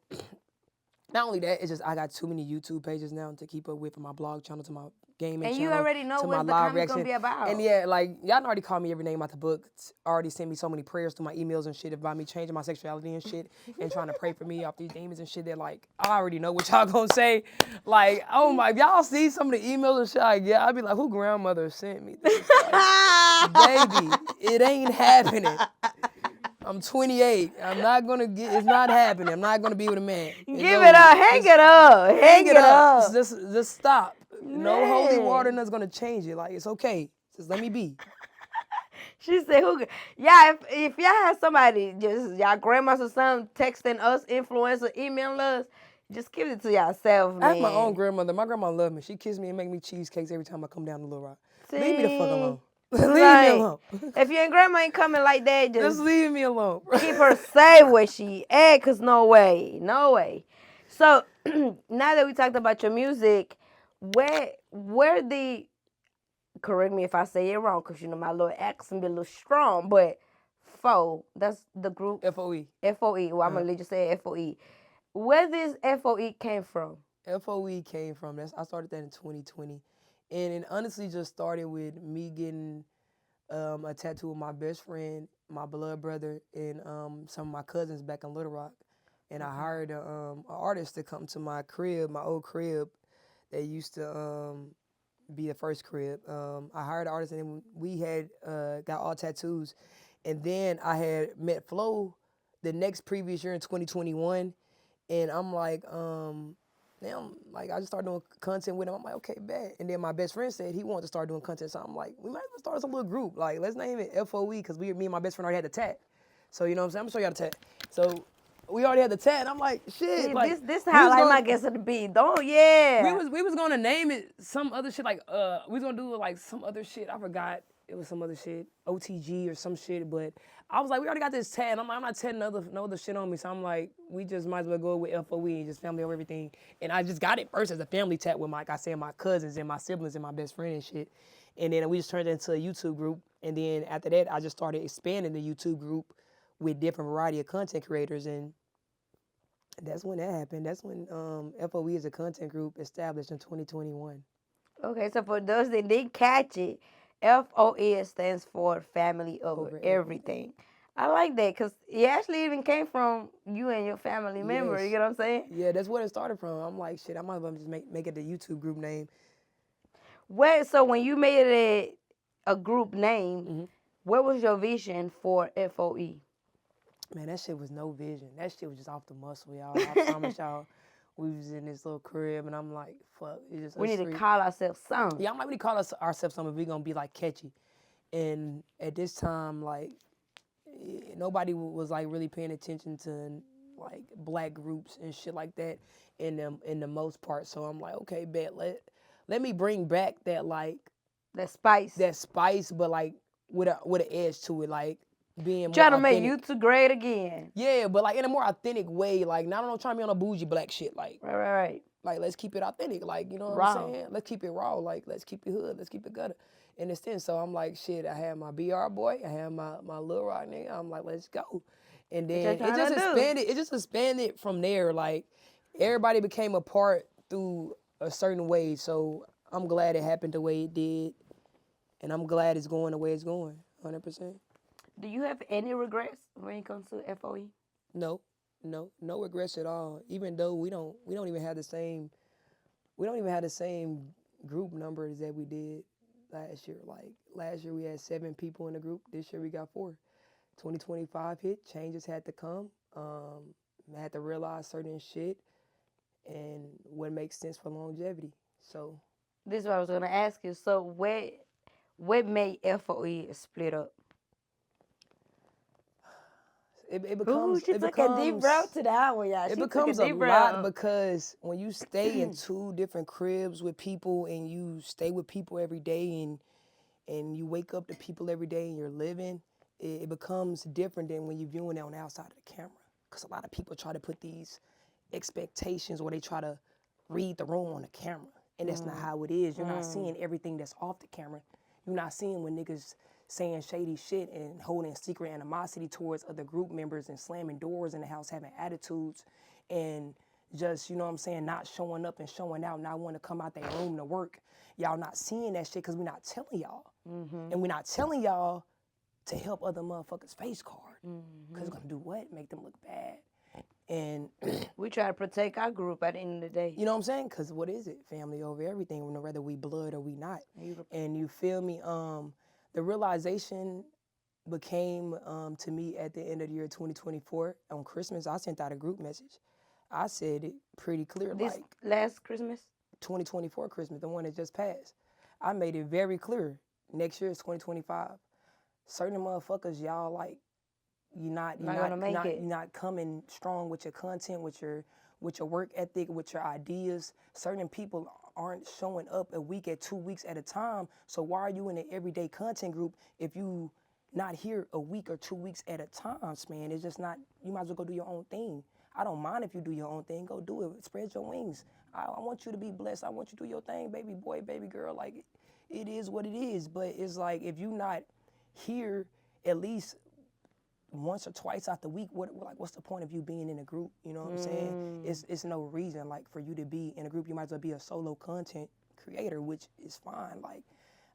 not only that, it's just I got too many YouTube pages now to keep up with, from my blog channel to my gaming channel. And you already know what the comments gonna be about. And yeah, like, y'all already called me every name out the book. Already sent me so many prayers through my emails and shit about me changing my sexuality and shit, and trying to pray for me off these demons and shit. That, like, I already know what y'all gonna say. Like, oh my, y'all see some of the emails and shit I get, I'd be like, who grandmother sent me this? Like, baby, it ain't happening. I'm 28. It's not happening. I'm not gonna be with a man. Give it up. Hang it up. Hang it up. Just stop. Man. No holy water that's gonna change it. Like, it's okay. Just let me be. She said, yeah, if y'all have somebody, just y'all grandmas or something, texting us, influencer, emailing us, just give it to yourself, man. I have my own grandmother. My grandma loved me. She kissed me and make me cheesecakes every time I come down to Little Rock. See? Leave me the fuck alone. Leave me alone. If your grandma ain't coming like that, just leave me alone. Keep her safe where she at, cause no way. So now that we talked about your music, where correct me if I say it wrong, cause my little accent be a little strong, but F.O.E, that's the group. F.O.E. F.O.E. Well, I'm gonna just say F.O.E. Where this F.O.E came from? F.O.E came from, I started that in 2020. And it honestly just started with me getting a tattoo of my best friend, my blood brother, and some of my cousins back in Little Rock. And I hired an artist to come to my crib, my old crib that used to be the first crib. I hired an artist, and then we had got all tattoos. And then I had met F.O.E the previous year in 2021. And I'm like, now, like, I just started doing content with him. I'm like, okay, bet. And then my best friend said he wanted to start doing content. So I'm like, we might as well start as a little group. Like, let's name it F.O.E, because me and my best friend already had the tat. So, you know what I'm saying? I'm going to show y'all the tat. So we already had the tat. And I'm like, shit. See, Like, this we how I was like gonna- my guests to be. Don't, yeah. We was gonna name it some other shit like we was gonna do like some other shit. I forgot it was some other shit, OTG or some shit. But I was like, we already got this tat. I'm like, I'm not tatting no other shit on me. So I'm like, we just might as well go with F.O.E. and just family over everything. And I just got it first as a family tat with my, like I said, my cousins and my siblings and my best friend and shit. And then we just turned it into a YouTube group. And then after that, I just started expanding the YouTube group with different variety of content creators. And that's when that happened. That's when F.O.E. is a content group established in 2021. Okay, so for those that didn't catch it, F.O.E. stands for Family Over Over Everything. I like that because it actually even came from you and your family member. Yes. You get what I'm saying? Yeah, that's where it started from. I'm like, shit, I might as well just make it the YouTube group name. So when you made it a group name, what was your vision for F.O.E.? Man, that shit was no vision. That shit was just off the muscle, y'all. I promise y'all. We was in this little crib, and I'm like, fuck. It's just We us need three. to call ourselves something. Yeah, I'm like, we call ourselves something. We gonna be like catchy. And at this time, like, nobody was like really paying attention to like black groups and shit like that in the most part. So I'm like, okay, bet let me bring back that like That spice. that spice, but like with an edge to it, like being more Trying to make authentic. YouTube great again. Yeah, but like in a more authentic way, like not trying to be on a bougie black shit, like Right. like let's keep it authentic, like you know what Raw. I'm saying? Let's keep it raw, like let's keep it hood, let's keep it gutter. In a sense, so I'm like, shit, I had my BR boy, I had my Lil Rock nigga. I'm like, let's go, and then you tryna do? It just expanded from there. Like everybody became a part through a certain way. So I'm glad it happened the way it did, and I'm glad it's going the way it's going, 100%. Do you have any regrets when it comes to F.O.E.? No regrets at all. Even though we don't even have the same group numbers that we did last year. Like last year we had 7 people in the group. This year we got 4. 2025 hit, changes had to come. I had to realize certain shit and what makes sense for longevity. So This is what I was gonna ask you. So what made F.O.E. split up? it becomes She took a deep breath to that one, y'all. It becomes a lot because when you stay in 2 different cribs with people and you stay with people every day and you wake up to people every day and you're living, it becomes different than when you're viewing it on the outside of the camera. Because a lot of people try to put these expectations or they try to read the room on the camera. And that's not how it is. You're not seeing everything that's off the camera. You're not seeing when niggas saying shady shit and holding secret animosity towards other group members and slamming doors in the house, having attitudes and just, you know what I'm saying, not showing up and showing out, not wanting to come out their room to work. Y'all not seeing that shit because we're not telling y'all. And we're not telling y'all to help other motherfuckers face card. Because it's going to do what? Make them look bad. And we try to protect our group at the end of the day. you know what I'm saying? Because what is it? Family over everything, whether we blood or we not. And you feel me? The realization became to me at the end of the year 2024. On Christmas, I sent out a group message. I said it pretty clear. This like last Christmas? 2024 Christmas, the one that just passed. I made it very clear. Next year is 2025. Certain motherfuckers, y'all like, you're not coming strong with your content, with your work ethic, with your ideas. Certain people aren't showing up a week at 2 weeks at a time. So why are you in an everyday content group if you not here a week or 2 weeks at a time, man? It's just not, you might as well go do your own thing. I don't mind if you do your own thing. Go do it. Spread your wings. I want you to be blessed. I want you to do your thing, baby boy, baby girl. Like, it is what it is. But it's like, if you not here at least once or twice out the week, what's the point of you being in a group? You know what I'm saying? It's no reason like for you to be in a group. You might as well be a solo content creator, which is fine. Like,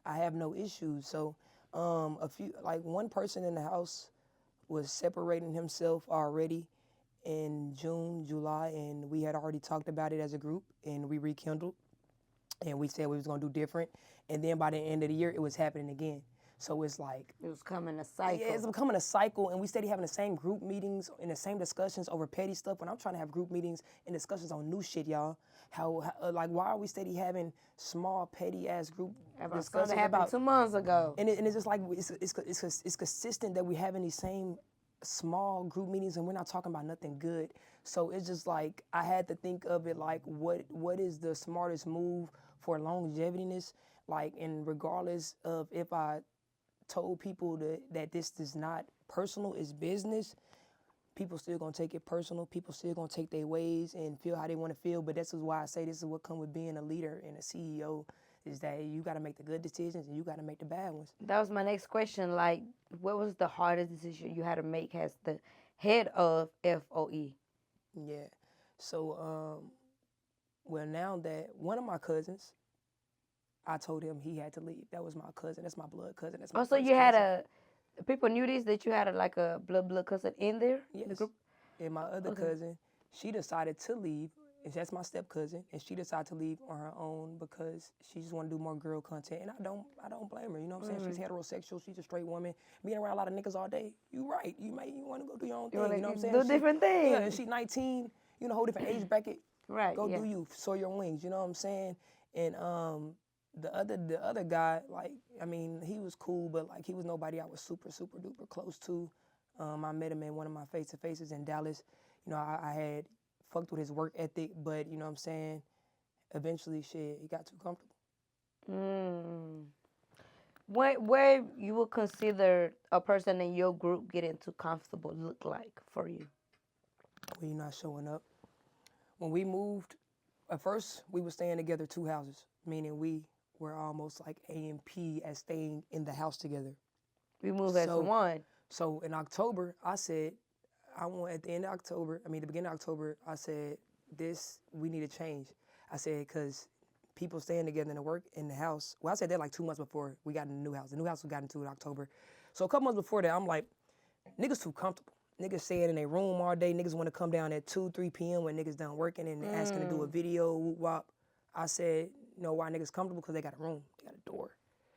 I have no issues. So one person in the house was separating himself already in June, July, and we had already talked about it as a group, and we rekindled, and we said we was gonna do different, and then by the end of the year, it was happening again. So it's like, it was coming a cycle. Yeah, it's becoming a cycle, and we steady having the same group meetings and the same discussions over petty stuff. When I'm trying to have group meetings and discussions on new shit, y'all, like why are we steady having small petty ass group discussions happened 2 months ago? And it's just like it's consistent that we having these same small group meetings, and we're not talking about nothing good. So it's just like I had to think of it like what is the smartest move for longeviness, like, and regardless of if I told people that this is not personal, it's business, people still gonna take it personal. People still gonna take their ways and feel how they want to feel. But this is why I say this is what comes with being a leader and a CEO, is that you got to make the good decisions and you got to make the bad ones. That was my next question. Like, what was the hardest decision you had to make as the head of F.O.E? Yeah. So, well, now that one of my cousins, I told him he had to leave. That was my cousin. That's my blood cousin. That's my Also, first you had cousin. people knew this, that you had like a blood cousin in there? Yes. In the group? And my other cousin, she decided to leave. And that's my step cousin, and she decided to leave on her own because she just want to do more girl content. And I don't blame her. You know what I'm saying? She's heterosexual. She's a straight woman. Being around a lot of niggas all day, you right. You want to go do your own thing. You know what I'm saying? Do different things. Yeah, and she's 19. You know, whole different age bracket. Right. Go do you. Soar your wings. You know what I'm saying? And the other guy, like, I mean, he was cool, but like he was nobody I was super duper close to. I met him in one of my face to faces in Dallas. You know, I had fucked with his work ethic, but you know what I'm saying, eventually shit, he got too comfortable. Where you would consider a person in your group getting too comfortable look like for you? When you're not showing up. When we moved, at first we were staying together 2 houses, meaning we were almost like A and P as staying in the house together. We moved as one. So in October, I said, at the end of October, the beginning of October, I said, we need to change. I said, because people staying together in the work, in the house. Well, I said that like 2 months before we got in the new house. The new house we got into in October. So a couple months before that, I'm like, niggas too comfortable. Niggas staying in their room all day. Niggas want to come down at 2, 3 p.m. when niggas done working and asking to do a video, whoop wop. I said, you know why niggas comfortable? Because they got a room. They got a door.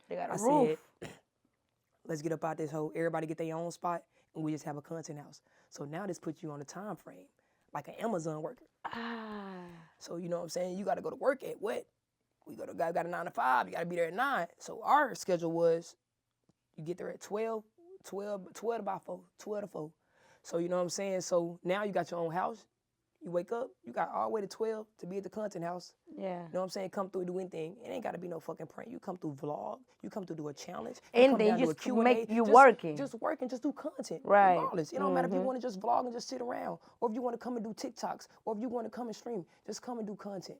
They got a roof. Said, let's get up out this hole. Everybody get their own spot, and we just have a content house. So now this puts you on a time frame, like an Amazon worker. So you know what I'm saying? You got to go to work at what? Got a 9 to 5. You got to be there at 9. So our schedule was, you get there at 12 to about 4, 12 to 4. So you know what I'm saying? So now you got your own house. You wake up, you got all the way to 12 to be at the content house. Yeah. You know what I'm saying? Come through, do anything. It ain't got to be no fucking prank. You come through vlog. You come through do a challenge. And then you just make you working. Just working, just do content. Right. Regardless. It don't matter if you want to just vlog and just sit around, or if you want to come and do TikToks, or if you want to come and stream. Just come and do content.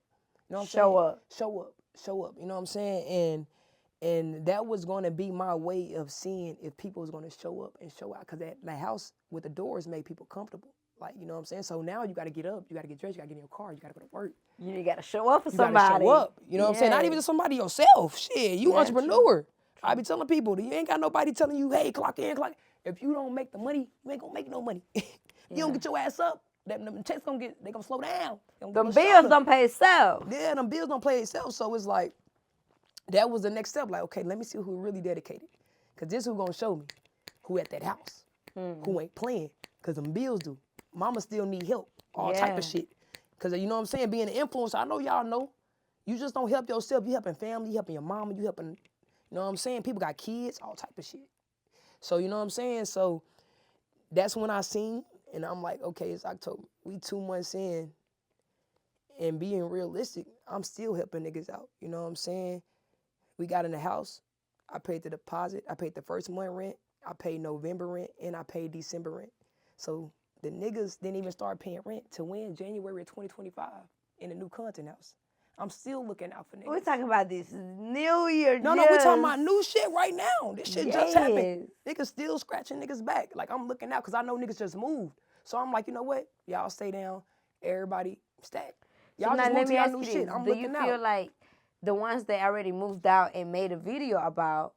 You know what I'm saying? Show up. You know what I'm saying? And that was going to be my way of seeing if people was going to show up and show out. Because that house with the doors made people comfortable. Like, you know what I'm saying? So now you got to get up, you got to get dressed, you got to get in your car, you got to go to work. You got to show up for somebody. You got to show up. You know what I'm saying? Not even just somebody yourself. Shit, you entrepreneur. I be telling people, you ain't got nobody telling you, hey, clock in, clock. If you don't make the money, you ain't going to make no money. You don't get your ass up, them checks they going to slow down. Them bills don't pay itself. Yeah, them bills don't pay itself. So it's like, that was the next step. Like, okay, let me see who really dedicated. Because this who going to show me who at that house, who ain't playing, because them bills do. Mama still need help, all type of shit. Because you know what I'm saying, being an influencer, I know y'all know, you just don't help yourself. You helping family, you helping your mama, you helping, you know what I'm saying? People got kids, all type of shit. So you know what I'm saying? So that's when I seen, and I'm like, okay, it's October. We 2 months in, and being realistic, I'm still helping niggas out. You know what I'm saying? We got in the house. I paid the deposit. I paid the first month rent. I paid November rent, and I paid December rent. So the niggas didn't even start paying rent till when? January of 2025 in the new content house. I'm still looking out for niggas. We're talking about this new year. No, we're talking about new shit right now. This shit just happened. Niggas still scratching niggas back. Like, I'm looking out because I know niggas just moved. So I'm like, you know what? Y'all stay down. Everybody stack. Y'all just moved to y'all new shit. I'm looking out. Do you feel like the ones that already moved out and made a video about,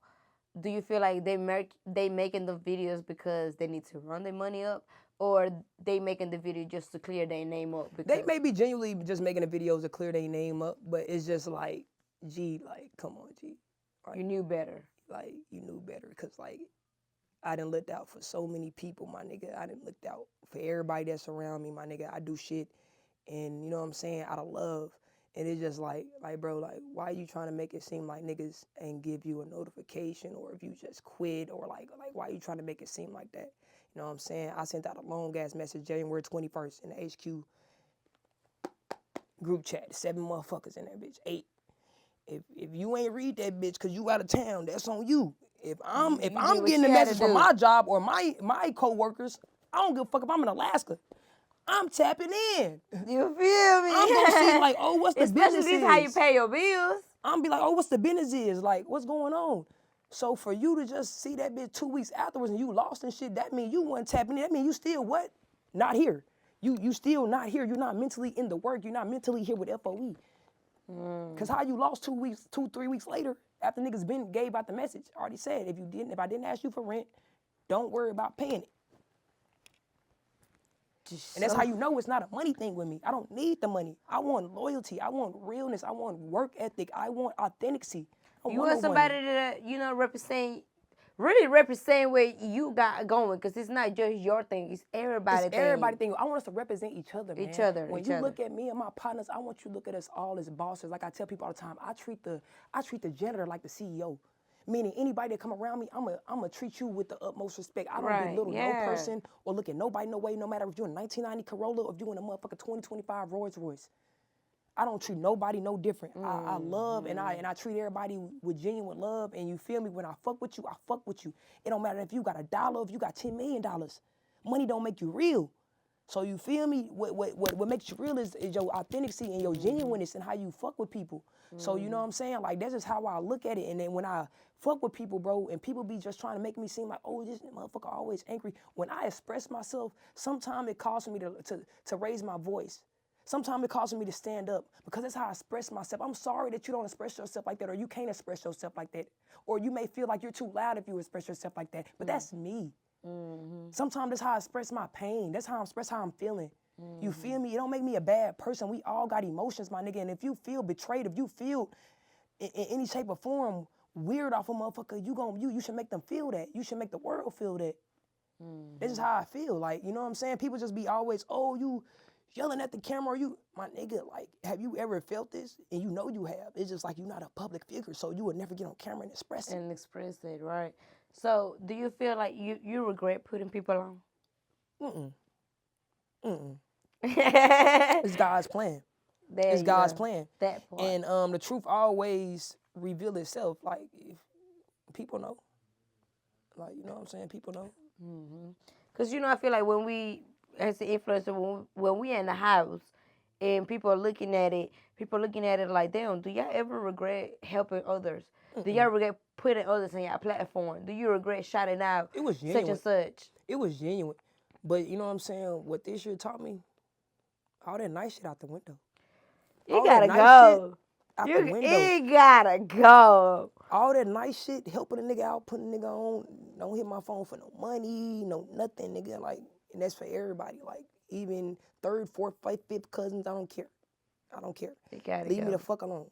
do you feel like they making the videos because they need to run their money up? Or they making the video just to clear their name up? They may be genuinely just making the videos to clear their name up, but it's just like, G, like, come on, G. Right. You knew better. Like, you knew better, because, like, I done looked out for so many people, my nigga. I done looked out for everybody that's around me, my nigga. I do shit, and, you know what I'm saying, out of love. And it's just like, bro, like, why are you trying to make it seem like niggas ain't give you a notification, or if you just quit, or like why are you trying to make it seem like that? You know what I'm saying? I sent out a long-ass message January 21st in the HQ group chat. 7 motherfuckers in that bitch. 8. If you ain't read that bitch because you out of town, that's on you. If I'm getting the message from my job or my coworkers, I don't give a fuck if I'm in Alaska. I'm tapping in. You feel me? I'm gonna see like, oh, what's the business Especially is. this how you pay your bills. I'm be like, oh, what's the business is? Like, what's going on? So for you to just see that bitch 2 weeks afterwards and you lost and shit, that mean you wasn't tapping in. That mean you still what? Not here. You still not here. You're not mentally in the work. You're not mentally here with F.O.E. Cause how you lost 3 weeks later after niggas gave out the message. I already said if I didn't ask you for rent, don't worry about paying it. And that's how you know it's not a money thing with me. I don't need the money. I want loyalty. I want realness. I want work ethic. I want authenticity. You want somebody to, really represent where you got going, because it's not just your thing. It's everybody's thing. Everybody's thing. I want us to represent each other, man. Each other. When you look at me and my partners, I want you to look at us all as bosses. Like I tell people all the time, I treat the janitor like the CEO. Meaning anybody that come around me, I'm gonna treat you with the utmost respect. I don't belittle no person or look at nobody no way, no matter if you're in a 1990 Corolla or if you're in a motherfucking 2025 Rolls Royce. I don't treat nobody no different. I love and I treat everybody with genuine love. And you feel me? When I fuck with you, I fuck with you. It don't matter if you got $1, if you got $10 million. Money don't make you real. So you feel me? What makes you real is your authenticity and your genuineness and how you fuck with people. So you know what I'm saying? Like that's just how I look at it. And then when I fuck with people, bro, and people be just trying to make me seem like, oh, this motherfucker always angry. When I express myself, sometimes it causes me to raise my voice. Sometimes it causes me to stand up because that's how I express myself. I'm sorry that you don't express yourself like that, or you can't express yourself like that. Or you may feel like you're too loud if you express yourself like that. But that's me. Sometimes that's how I express my pain. That's how I express how I'm feeling. You feel me? It don't make me a bad person. We all got emotions, my nigga. And if you feel betrayed, if you feel in any shape or form weird off a motherfucker, you should make them feel that. You should make the world feel that. This is how I feel. Like, you know what I'm saying? People just be always, oh, you yelling at the camera, my nigga, like, have you ever felt this? And you know you have. It's just like you're not a public figure, so you would never get on camera and express it. And express it, right. So do you feel like you regret putting people on? It's God's plan. It's God's plan. That part. And the truth always reveal itself. Like, if people know. Like, you know what I'm saying? People know. Because, I feel like when we, as an influencer, when we in the house and people are looking at it like, damn, do y'all ever regret helping others? Do y'all regret putting others on your platform? Do you regret shouting out it was genuine. such and such? It was genuine. But you know what I'm saying? What this year taught me, all that nice shit out the window. You gotta go. You gotta go. All that nice shit, helping a nigga out, putting a nigga on, don't hit my phone for no money, no nothing, nigga. Like, and that's for everybody. Like, even 3rd, 4th, 5th cousins, I don't care. I don't care. Leave me the fuck alone.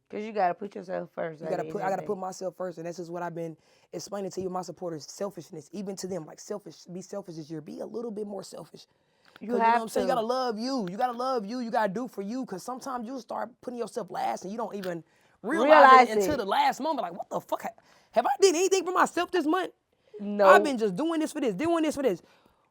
Because you gotta put yourself first. I gotta put myself first, and that's just what I've been explaining to you, my supporters. Selfishness, even to them, like be selfish this year. Be a little bit more selfish. You know what I'm saying? You gotta love you. You gotta love you. You gotta do for you, because sometimes you start putting yourself last, and you don't even realize it until the last moment. Like, what the fuck? Have I did anything for myself this month? No. I've been just doing this for this, doing this for this.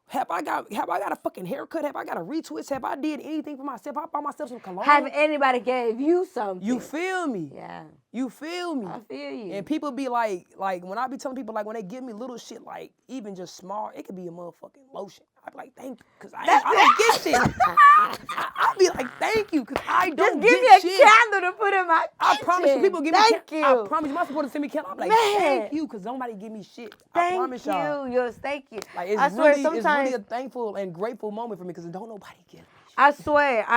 Have I got a fucking haircut? Have I got a retwist? Have I did anything for myself? I bought myself some cologne. Have anybody gave you something? You feel me? Yeah. You feel me? I feel you. And people be like when I be telling people, like, when they give me little shit, like even just small, it could be a motherfucking lotion. I be like, thank you, because I don't get shit. I be like, thank you, because I don't get shit. Just give me a candle to put in my kitchen. I promise you, people give me thank you. I promise you, my supporters send me candle. I'm like, thank you, because nobody give me shit. I promise y'all. Yes, thank you. Like, it's really a thankful and grateful moment for me, because don't nobody give me shit. I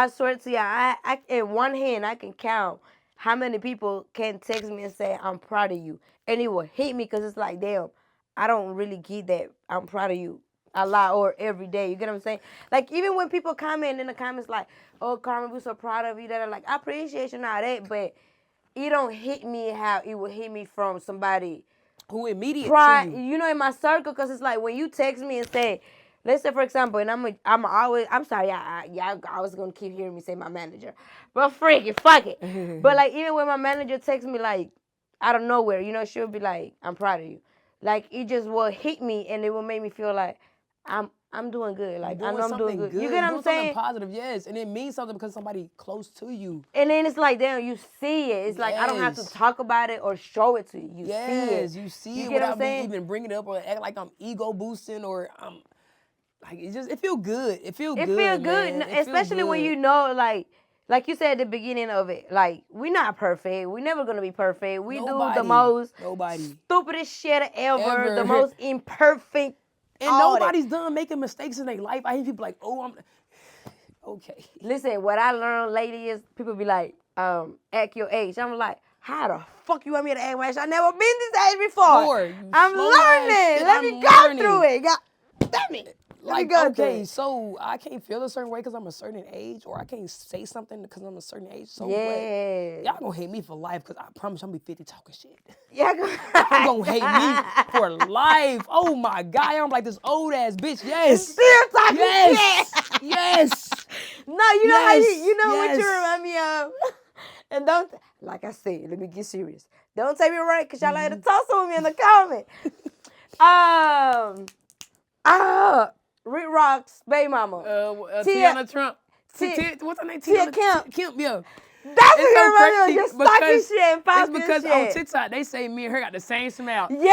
swear to you, I in one hand I can count how many people can text me and say, I'm proud of you. And it will hit me, because it's like, damn, I don't really get that I'm proud of you a lot or every day. You get what I'm saying? Like, even when people comment in the comments like, oh, Carmen, we're so proud of you, that are like, I appreciate you and all that, but it don't hit me how it would hit me from somebody who immediate to you. You know, in my circle, because it's like when you text me and say, let's say, for example, and I'm sorry, y'all always going to keep hearing me say my manager. But freaking, fuck it. But, like, even when my manager texts me, like, out of nowhere, she'll be like, I'm proud of you. Like, it just will hit me, and it will make me feel like, I'm doing good. Like I doing know I'm doing something good. You get what I'm saying? Something positive, yes. And it means something because somebody close to you. And then it's like, damn, you see it. It's like I don't have to Yes. talk about it or show it to you. You see Yes, it. you see You it get what I'm without me saying? even bringing it up or act like I'm ego boosting or I'm like it feel good. It feel It good. feel good, Man. It feel especially when good. you know, like you said at the beginning of it, like we're not perfect. We're never gonna be perfect. We do the Nobody. most Nobody. stupidest shit ever. The Ever. most imperfect. And all that. nobody's done making mistakes in their life. I hear people like, oh, I'm okay. Listen, what I learned lately is people be like, act your age. I'm like, how the fuck you want me to act my age? I never been this age before. Lord, I'm slow learning. ass shit, Let me I'm go learning. through it. God damn it. Let me Like, go through okay, it. so I can't feel a certain way because I'm a certain age, or I can't say something because I'm a certain age. So Yeah. what? Y'all gonna hate me for life because I promise I'm gonna be 50 talking shit. Yeah, Y'all gonna hate me for life. Oh my God, I'm like this old ass bitch. Yes. Still talking Yes. shit. Yes. No, you know how you know what you Yes. remind me of? And don't, like I said, let me get serious. Don't take me right, because y'all like to tussle with me in the comment. Rick Rock's baby mama. Tiana Trump. What's her name? Tia Kemp. Kemp, yeah. That's what It's you so remind me crazy of, your stocking because shit and it's popping because shit. on TikTok they say me and her got the same smile. Yeah.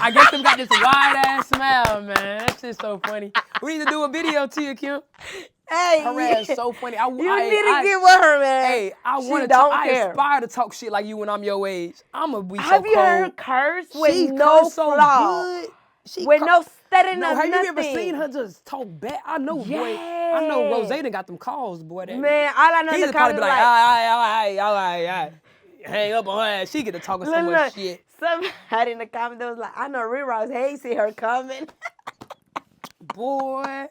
I guess them got this wide ass smile, man. That shit's so funny. We need to do a video, Tia Kim. Hey, Her ass so funny. You need to get with her, man. Hey, I She want to. don't I care. aspire to talk shit like you when I'm your age. I'ma be so cold. Have you heard her curse with She no curse so flaw? good. She With no stuttering No, of have nothing. you ever seen her just talk back? I know, boy. Yeah. I know Rose done got them calls, boy. Man, all I know He's in the probably comments be like, all right. Hang up on her ass. She get to talking so much shit. Somebody in the comment that was like, I know Rick Ross hates see her coming. Boy,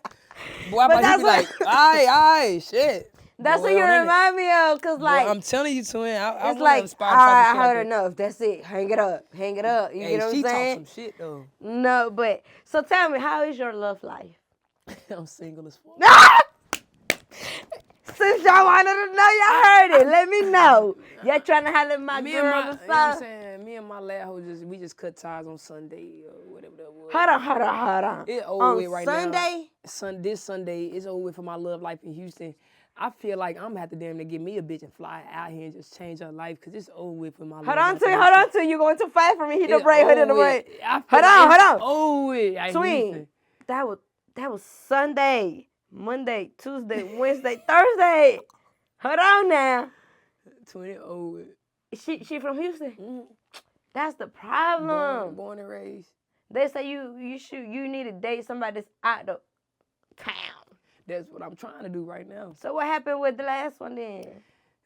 he be like, all right, shit. That's boy, what you on that remind me of, because like, boy, I'm telling you, twin. I it's like, inspire I talking heard shit. enough. That's it. Hang it up. You Hey, get what I'm she saying? talk some shit, though. No, but, so tell me, how is your love life? I'm single as fuck. Since y'all wanted to know, y'all heard it. Let me know. Y'all trying to holler at my Me girl and or my, you know what I'm something? saying? Me and my lad hoe we just cut ties on Sunday or whatever that was. Hold on. It over On with right Sunday? now. This Sunday, it's over with for my love life in Houston. I feel like I'm gonna have to damn near get me a bitch and fly out here and just change her life because it's over with for my love life. Hold on to you. Going too fast for me. Hit the It's brake, hit the over brake. with. I feel Hold like on. it's over with at Twin, Houston. that was Sunday, Monday, Tuesday, Wednesday, Thursday. Hold on now. 20 over with. She from Houston? Mm-hmm. That's the problem. Born and raised. They say you need to date somebody that's out the town. That's what I'm trying to do right now. So what happened with the last one then?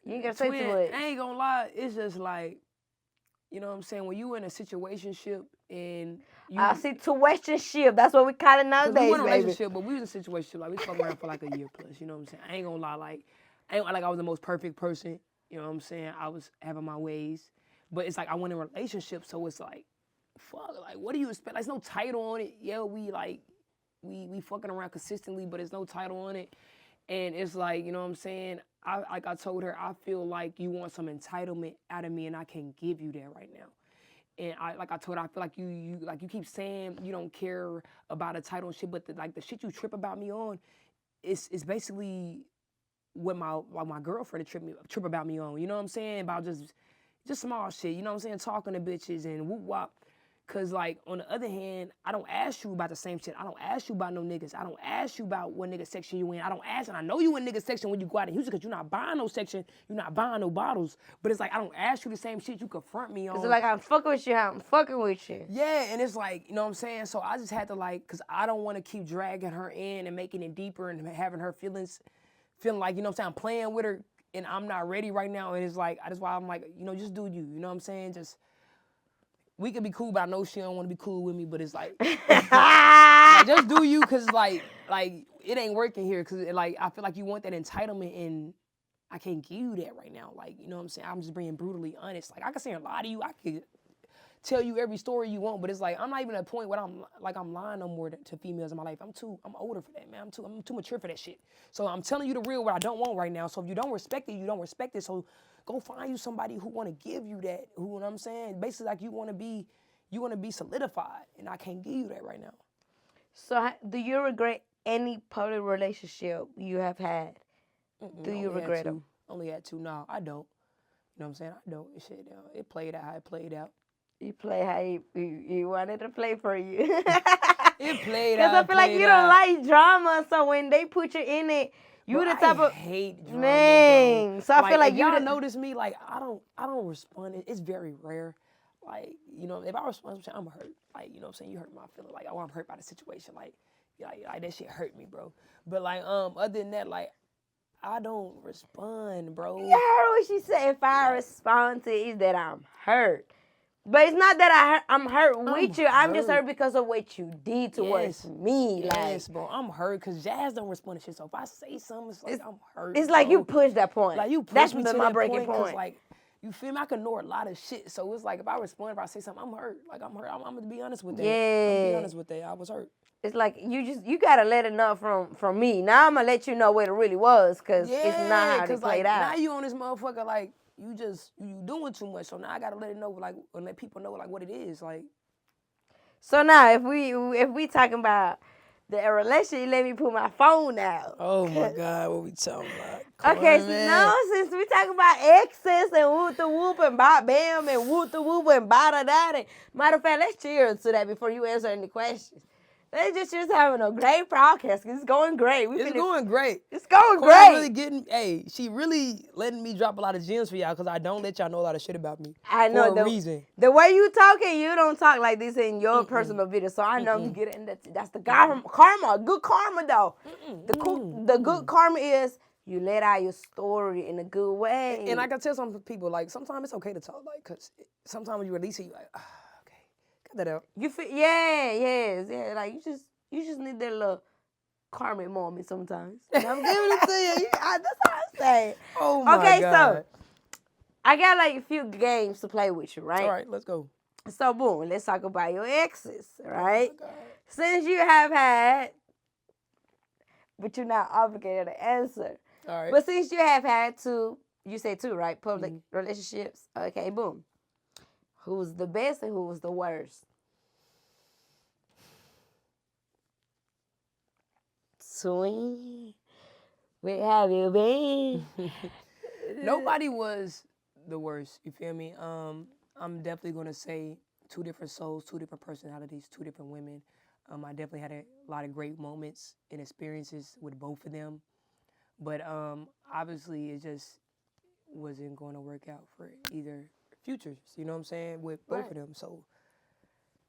You ain't gonna say too much. I ain't gonna lie, it's just like, you know what I'm saying, when you in a situationship and you I see situationship. That's what we call it nowadays, we were in a baby. relationship, but we was in a situationship, like we fucked around for like a year plus, you know what I'm saying? I ain't gonna lie, like I was the most perfect person, you know what I'm saying? I was having my ways. But it's like I went in a relationship, so it's like, fuck, like what do you expect? Like, there's no title on it. Yeah, we fucking around consistently, but there's no title on it. And it's like, you know what I'm saying? I told her, I feel like you want some entitlement out of me and I can't give you that right now. And I told her, I feel like you keep saying you don't care about a title and shit, but the shit you trip about me on is basically what my girlfriend trip about me on. You know what I'm saying? About just small shit, you know what I'm saying? Talking to bitches and whoop wop. Cause like on the other hand, I don't ask you about the same shit. I don't ask you about no niggas. I don't ask you about what nigga section you in. I don't ask, and I know you in nigga section when you go out in Houston because you're not buying no section, you're not buying no bottles. But it's like I don't ask you the same shit you confront me on. It's like I'm fucking with you. Yeah, and it's like, you know what I'm saying? So I just had to like, cause I don't want to keep dragging her in and making it deeper and having her feeling like, you know what I'm saying, I'm playing with her and I'm not ready right now. And it's like, that's why I'm like, you know, just do you know what I'm saying? We could be cool, but I know she don't want to be cool with me, but it's like, like just do you, cause like it ain't working here, cause like I feel like you want that entitlement and I can't give you that right now. Like, you know what I'm saying? I'm just being brutally honest. Like I can say a lie to you, I could tell you every story you want, but it's like I'm not even at a point where I'm lying no more to females in my life. I'm older for that, man. I'm too mature for that shit. So I'm telling you the real what I don't want right now. So if you don't respect it, you don't respect it. So go find you somebody who want to give you that. Who, you know what I'm saying? Basically, like you want to be solidified, and I can't give you that right now. So do you regret any public relationship you have had? Do you regret them? Only had 2. No, I don't. You know what I'm saying? I don't. Shit, it played out how it played out. You play how you wanted to play for you. It played Because out. I feel like you don't like drama, so when they put you in it, you the type of hate drama, man. bro. So I feel like if you y'all notice me, like I don't respond. It's very rare. Like, you know, if I respond, I'm hurt. Like, you know what I'm saying? You hurt my feeling. Like, oh, I'm hurt by the situation. Like that shit hurt me, bro. But like, other than that, like, I don't respond, bro. You heard what she said. If I respond to it, is that I'm hurt. But it's not that I'm hurt with you. I'm just hurt because of what you did towards me. Yes, bro. I'm hurt because Jazz don't respond to shit. So if I say something, it's like I'm hurt. It's like you push that point. Like you push That's me to my that breaking point. Like, you feel me? I can ignore a lot of shit. So it's like if I respond, if I say something, I'm hurt. Like I'm hurt. I'm gonna be honest with that. Yeah. I'm gonna be honest with that. I was hurt. It's like you gotta let it know from me. Now I'm gonna let you know what it really was, because it's not how it played out. Now you on this motherfucker like you doing too much. So now I gotta let it know, like, and let people know like what it is. Like, so now if we talking about the relationship, let me pull my phone out. oh my God, what we talking about? Okay, so now since we talking about exes and whoop the whoop and bop bam and whoop the whoop and bada da, matter of fact, let's cheers to that before you answer any questions. They just having a great podcast. It's going great. It's going great. It's going Carmen great. She really letting me drop a lot of gems for y'all because I don't let y'all know a lot of shit about me. I know for a reason. The way you talking, you don't talk like this in your personal video. So I know you get it. That's the karma. Good karma though. The good karma is you let out your story in a good way. And I can tell some people, like, sometimes it's okay to talk, like, because sometimes when you release it, you're like, that out. You feel yeah. Like you just need that little karmic moment sometimes. And I'm giving it to you. That's how I say. Oh my God. Okay, so I got like a few games to play with you, right? All right, let's go. So boom, let's talk about your exes, right? Oh my God. Since you have had, but you're not obligated to answer. All right. But since you have had two, you say two, right? Public relationships. Okay, boom. Who was the best and who was the worst? Sweet. Where have you been? Nobody was the worst. You feel me? I'm definitely gonna say 2 different souls, 2 different personalities, 2 different women. I definitely had a lot of great moments and experiences with both of them. But obviously it just wasn't going to work out for either futures, you know what I'm saying, with both of them. So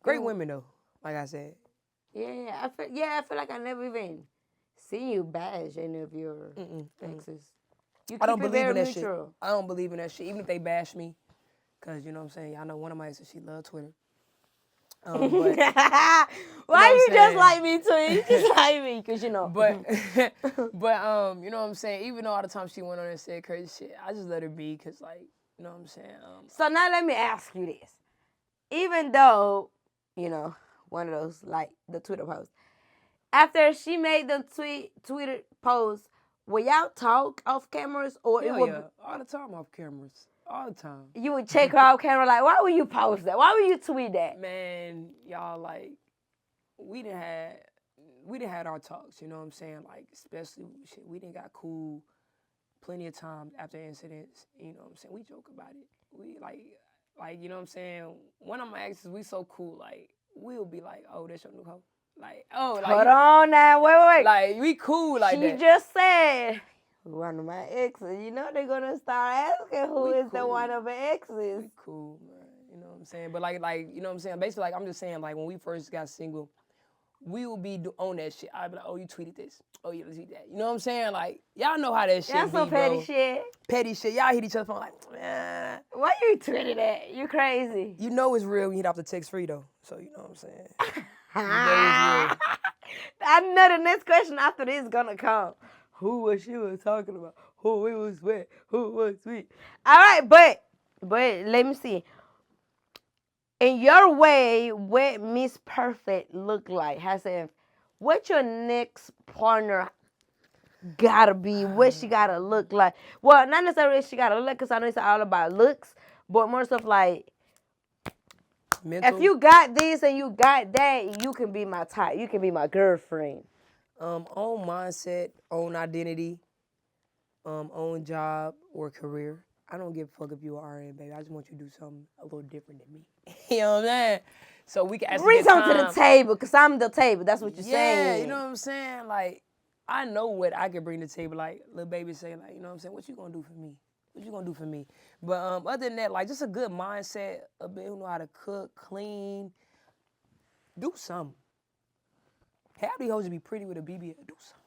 great women though, like I said. Yeah, I feel like I never even seen you bash any of your exes. I don't believe in that shit. I don't believe in that shit, even if they bash me, because you know what I'm saying. Y'all know one of my exes, she love Twitter. But, why you just like me too? You just like me, cause you know. But you know what I'm saying. Even though all the time she went on and said crazy shit, I just let her be, cause like, you know what I'm saying. So now let me ask you this: even though, you know, one of those like the Twitter post, after she made the Twitter post, will y'all talk off cameras or it would all the time off cameras, all the time. You would check her off camera like, why would you post that? Why would you tweet that? Man, y'all, like, we done had our talks, you know what I'm saying? Like, especially shit, we done got cool plenty of times after incidents, you know what I'm saying? We joke about it. We like, you know what I'm saying? One of my exes, we so cool, like, we'll be like, oh, that's your new hoe. Like, oh, like, hold on now, wait. Like, we cool like that. She just said one of my exes. You know they're gonna start asking who is the one of her exes. We cool, man. You know what I'm saying? But like, you know what I'm saying? Basically, like, I'm just saying, like, when we first got single, we will be on that shit. I'd be like, oh, you tweeted this. Oh, yeah, let's eat that. You know what I'm saying? Like, y'all know how that shit That's be, some petty bro. shit. Petty shit. Y'all hit each other's phone like, man. Why you tweeted that? You crazy. You know it's real when you hit off the text free, though. So, you know what I'm saying? You know it's real. I know the next question after this is gonna come. Who was she was talking about? Who it was with? Who was sweet? All right, but let me see. In your way, what Miss Perfect look like? What your next partner gotta be? What she gotta look like? Well, not necessarily she gotta look, because I know it's all about looks, but more stuff like mental. If you got this and you got that, you can be my type. You can be my girlfriend. Own mindset, own identity, own job or career. I don't give a fuck if you are RN, baby. I just want you to do something a little different than me. You know what I'm saying? So we can actually Bring something to the table, because I'm the table. That's what you're saying. Yeah, you know what I'm saying? Like, I know what I can bring to the table. Like, little baby saying, like, you know what I'm saying? What you gonna do for me? What you gonna do for me? But other than that, like, just a good mindset, a bit who know how to cook, clean, do something. Have these hoes to be pretty with a BBL. Do something.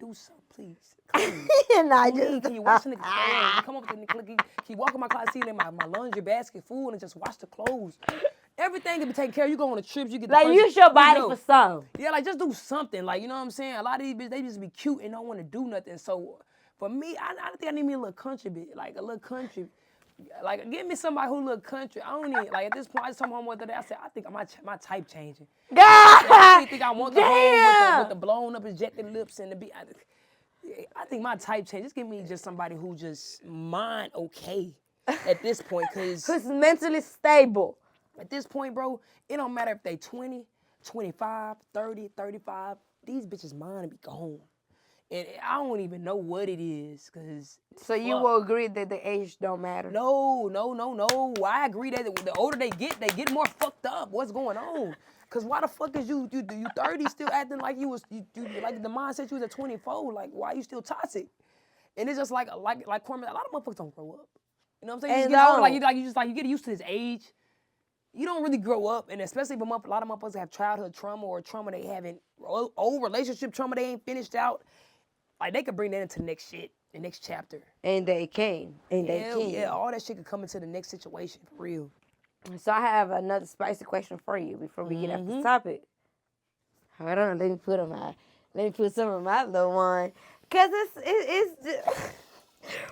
Do something, please. Clean. And I Clean. just Can you wash the nigga clothes? Come up with the nigga. Can you walk in my closet, see my laundry basket full and just wash the clothes? Everything can be taken care of. You go on the trips, you get the like, person, use your body you know, for something. yeah, like, just do something. Like, you know what I'm saying? A lot of these bitches, they just be cute and don't want to do nothing. So, for me, I think I need me a little country bitch. Like, a little country. Like, give me somebody who look country. I don't need, like, at this point, I just told my mom the other day, I said, I think my type changing. God! I really think I want the Damn! home with the blown up, ejected lips and the be. I think my type changed. Just give me just somebody who just mind okay at this point, because Who's mentally stable. at this point, bro, it don't matter if they 20, 25, 30, 35. These bitches' mind be gone. And I don't even know what it is, because... So you will agree that the age don't matter? No. I agree that the older they get more fucked up. What's going on? Because why the fuck is you 30 still acting like you like the mindset you was at 24? Like, why you still toxic? And it's just like Carmen, a lot of motherfuckers don't grow up. You know what I'm saying? You just get older, you get used to this age. You don't really grow up, and especially if a lot of motherfuckers have childhood trauma or trauma they haven't, old relationship trauma they ain't finished out. Like, they could bring that into the next shit, the next chapter. And they can. Yeah, all that shit could come into the next situation, for real. So I have another spicy question for you before we get off the topic. Hold on, let me put some of my little one. Cause it's just...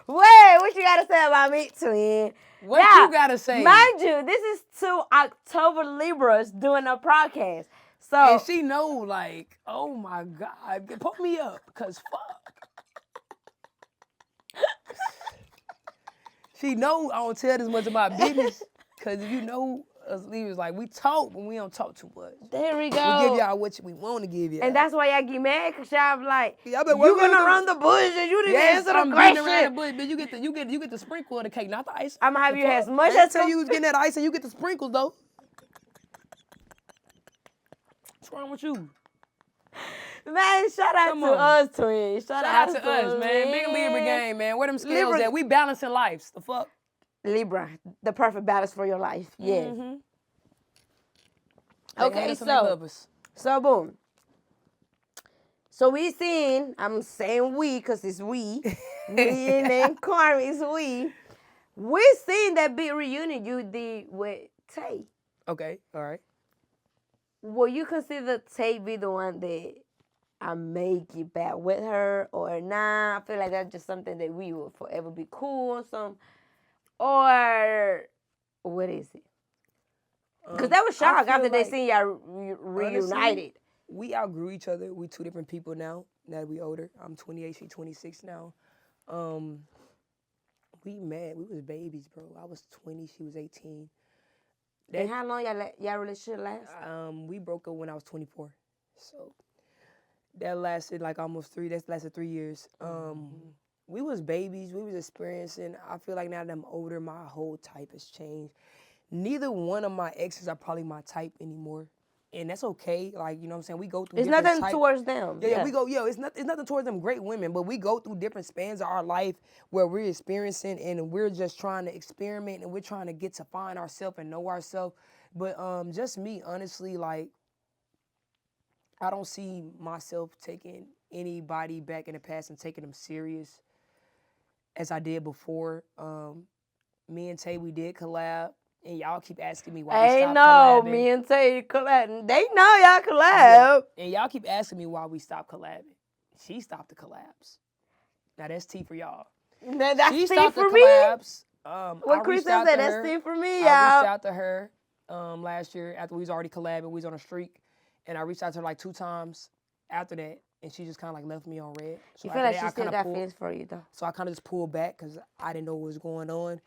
Wait, what you gotta say about me, twin? What you gotta say? Mind you, this is 2 October Libras doing a podcast. So and she know, like, oh my God, put me up, cause fuck. She know I don't tell this much of my business, cause if you know us Libras, like, we talk, but we don't talk too much. There we go. We give y'all what we want to give y'all. And that's why y'all get mad, cause y'all be like, yeah, you gonna run the bush and you didn't answer the question. Around the bush, but you get the sprinkle of the cake, not the ice. I'm gonna have you as much as as you was getting that ice and you get the sprinkles though. What's wrong with you? Man, shout out to us, twins. Shout out to us, man. Big Libra game, man. Where them scales at? We balancing lives. The fuck? Libra, the perfect balance for your life. Yeah. Mm-hmm. Okay, so boom. So we seen, I'm saying we because it's we. Me and Carmen is we. We seen that big reunion you did with TAE. Okay, all right. Will you consider TAE be the one that I may get back with her or nah? I feel like that's just something that we will forever be cool or something. Or what is it? Because that was shock after they seen y'all reunited. Honestly, we outgrew each other. We 2 different people now that we older. I'm 28, she's 26 now. We met. We was babies, bro. I was 20, she was 18. And how long y'all relationship last? We broke up when I was 24. So that lasted like almost 3 years. We was babies. We was experiencing. I feel like now that I'm older, my whole type has changed. Neither one of my exes are probably my type anymore. And that's okay. Like, you know what I'm saying? We go through different nothing towards them. Yeah, we go, it's nothing towards them great women, but we go through different spans of our life where we're experiencing and we're just trying to experiment and we're trying to get to find ourselves and know ourselves. But just me, honestly, like, I don't see myself taking anybody back in the past and taking them serious as I did before. Me and TAE, we did collab. And y'all keep asking me why we stopped collabing. Me and TAE collab. They know y'all collab. Yeah. And y'all keep asking me why we stopped collabing. She stopped the collabs. Now that's tea for y'all. That's she tea stopped for the me. collabs. What Kristen said, that's tea for me, y'all. I reached out to her last year after we was already collabing. We was on a streak. And I reached out to her like 2 times after that. And she just kind of like left me on red. So you feel like she still got feelings for you, though. So I kind of just pulled back because I didn't know what was going on.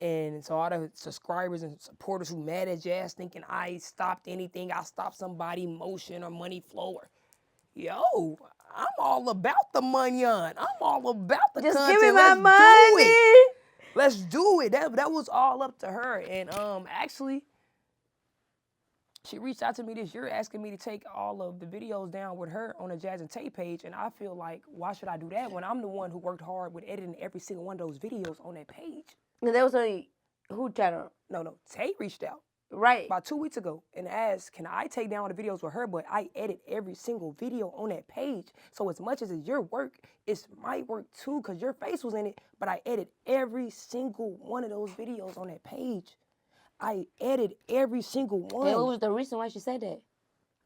And so all the subscribers and supporters who mad at Jazz thinking I stopped anything, I stopped somebody motion or money flow. Yo, I'm all about the money on. I'm all about the Just content. give me my Let's money. do it. Let's do it. That was all up to her. And actually, she reached out to me this year asking me to take all of the videos down with her on the Jazz and Tay page. And I feel like, why should I do that when I'm the one who worked hard with editing every single one of those videos on that page? And there was only who channel? No. Tay reached out Right. about 2 weeks ago and asked, can I take down the videos with her? But I edit every single video on that page. So as much as it's your work, it's my work too, because your face was in it. But I edit every single one of those videos on that page. I edit every single one. And what was the reason why she said that?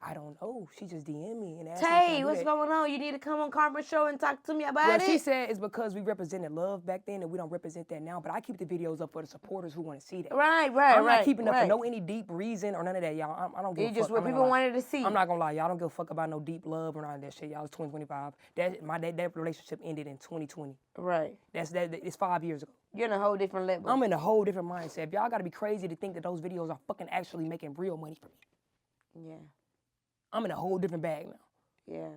I don't know. She just DM'd me and asked me Tay, to do what's that. going on? You need to come on Carmen show and talk to me about Well, it. she said it's because we represented love back then and we don't represent that now. But I keep the videos up for the supporters who want to see that. Right. I'm not keeping up for no any deep reason or none of that, y'all. I don't give a fuck. It's just what I'm not people gonna lie. wanted to see. I'm not gonna lie, y'all don't give a fuck about no deep love or none of that shit. Y'all, it's 2025. That relationship ended in 2020. Right. It's 5 years ago. You're in a whole different level. I'm in a whole different mindset. If y'all gotta be crazy to think that those videos are fucking actually making real money for me. Yeah. I'm in a whole different bag now. Yeah.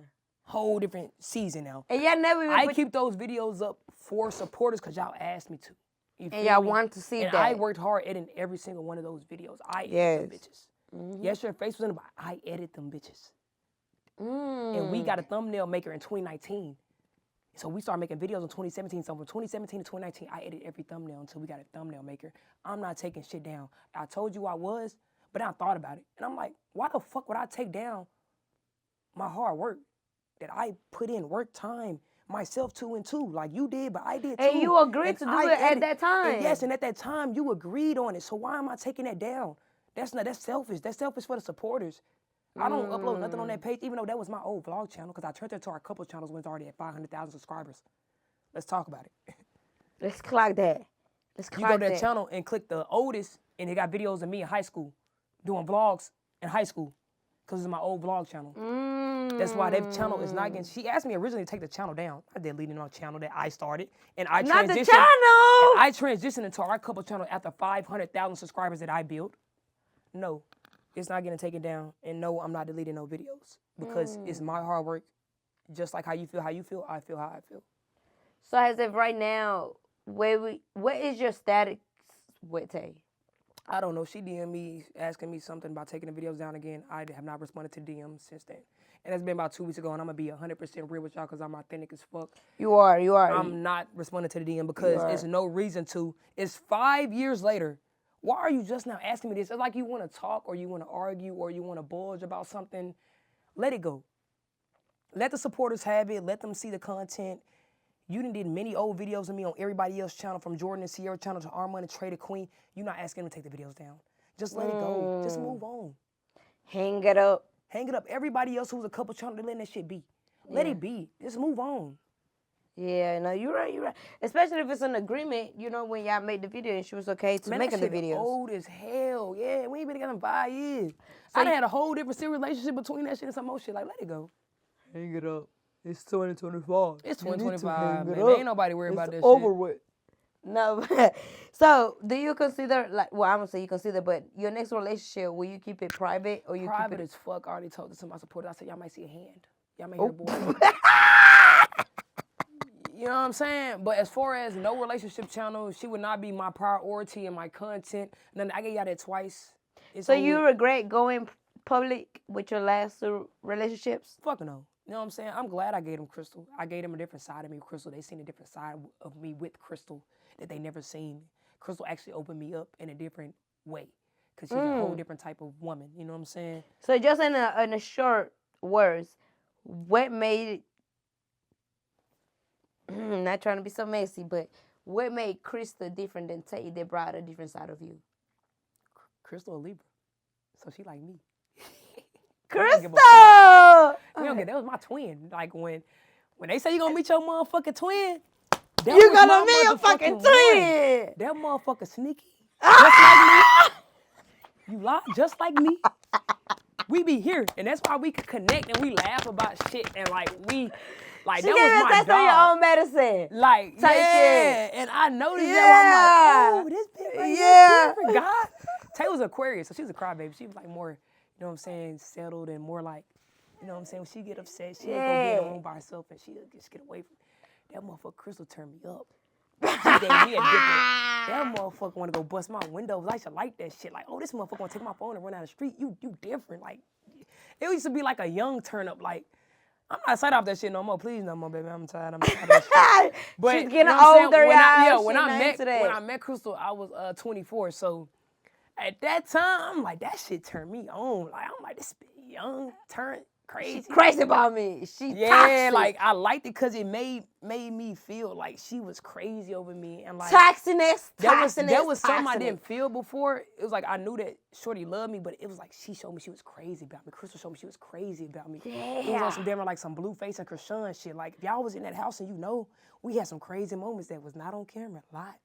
Whole different season now. And y'all never even I keep those videos up for supporters because y'all asked me to. You and feel y'all me? want to see and that. I worked hard editing every single one of those videos. I edit them bitches. Mm-hmm. Yes, your face was in it, but I edit them bitches. Mm. And we got a thumbnail maker in 2019. So we started making videos in 2017. So from 2017 to 2019, I edited every thumbnail until we got a thumbnail maker. I'm not taking shit down. I told you I was, but I thought about it. And I'm like, why the fuck would I take down my hard work that I put in work time myself 2 and 2 like you did, but I did too. And you agreed to do it at that time. And yes, and at that time you agreed on it. So why am I taking that down? That's selfish. That's selfish for the supporters. I don't upload nothing on that page, even though that was my old vlog channel, because I turned it to our couple channels when it's already at 500,000 subscribers. Let's talk about it. Let's clock that. You go to that channel and click the oldest, and it got videos of me in high school doing vlogs in high school, because it's my old vlog channel. That's why that channel is not getting. She asked me originally to take the channel down. I deleted our channel that I started, and I Not the transitioned. channel. And I transitioned into our couple channel after 500,000 subscribers that I built. No, it's not getting taken down, and no, I'm not deleting no videos because it's my hard work. Just like how you feel, I feel how I feel. So as of right now, what is your status with Tay? I don't know. She DM'd me asking me something about taking the videos down again. I have not responded to DMs since then. And it's been about 2 weeks ago, and I'm going to be 100% real with y'all because I'm authentic as fuck. You are. I'm not responding to the DM because it's no reason to. It's 5 years later. Why are you just now asking me this? It's like you want to talk or you want to argue or you want to bulge about something. Let it go. Let the supporters have it. Let them see the content. You done did many old videos of me on everybody else's channel, from Jordan and Sierra channel to Arma and Trade Queen. You're not asking them to take the videos down. Just let it go. Just move on. Hang it up. Hang it up. Everybody else who's a couple channel, they're letting that shit be. Let it be. Just move on. Yeah, no, you're right. Especially if it's an agreement, you know, when y'all made the video and she was okay to making the videos. Old as hell. Yeah, we ain't been together in 5 years. So I done had a whole different serious relationship between that shit and some more shit. Like, let it go. Hang it up. It's 2025. It's 2025, man. Up. Ain't nobody worried about this shit. Over with. No. So, do you consider, like, well, I'm going to say you consider, but your next relationship, will you keep it private or you private keep it? as fuck. I already told this to my supporters. I said, y'all might see a hand. Y'all may hear a boy. You know what I'm saying? But as far as no relationship channel, she would not be my priority in my content. And then I gave y'all that twice. So you regret going public with your last two relationships? Fuck no. You know what I'm saying? I'm glad I gave them Crystal. I gave them a different side of me with Crystal. They seen a different side of me with Crystal that they never seen. Crystal actually opened me up in a different way because she's a whole different type of woman. You know what I'm saying? So just in a short words, what made not trying to be so messy, but what made Crystal different than Tay that brought a different side of you? Crystal a Libre, so she like me. Crystal! That was my twin. Like when they say you gonna meet your motherfucking twin, you gonna meet your fucking twin. That motherfucker sneaky. Just like me. You lie just like me. we be here, and that's why we can connect and we laugh about shit and like we. Like, She that gave was you a my test on your dog. own medicine. Like, type yeah. shit. And I noticed that. I'm like, oh, this bitch right here different, God. Tay was Aquarius, so she was a crybaby. She was like more, you know what I'm saying, settled and more like, you know what I'm saying, when she get upset, she'll go be in the room by herself and she'll just get away from it. That motherfucker Crystal turned me up. She gave me a different, that motherfucker want to go bust my windows. I used to like that shit. Like, oh, this motherfucker want to take my phone and run down the street. You different. Like, it used to be like a young turn up, like, I'm not excited off that shit no more. Please no more, baby. I'm tired. I'm tired of that shit. But she's getting you know what I'm older, saying? y'all. When I met Crystal, I was 24. So at that time, I'm like, that shit turned me on. Like, I'm like, this young turn crazy. She's crazy about me. She yeah, toxic. like I liked it because it made me feel like she was crazy over me and like toxiness. That was something I didn't feel before. It was like I knew that Shorty loved me, but it was like she showed me she was crazy about me. Crystal showed me she was crazy about me. Yeah. It was on some damn like some Blueface and Krishan shit. Like if y'all was in that house and you know, we had some crazy moments that was not on camera a lot.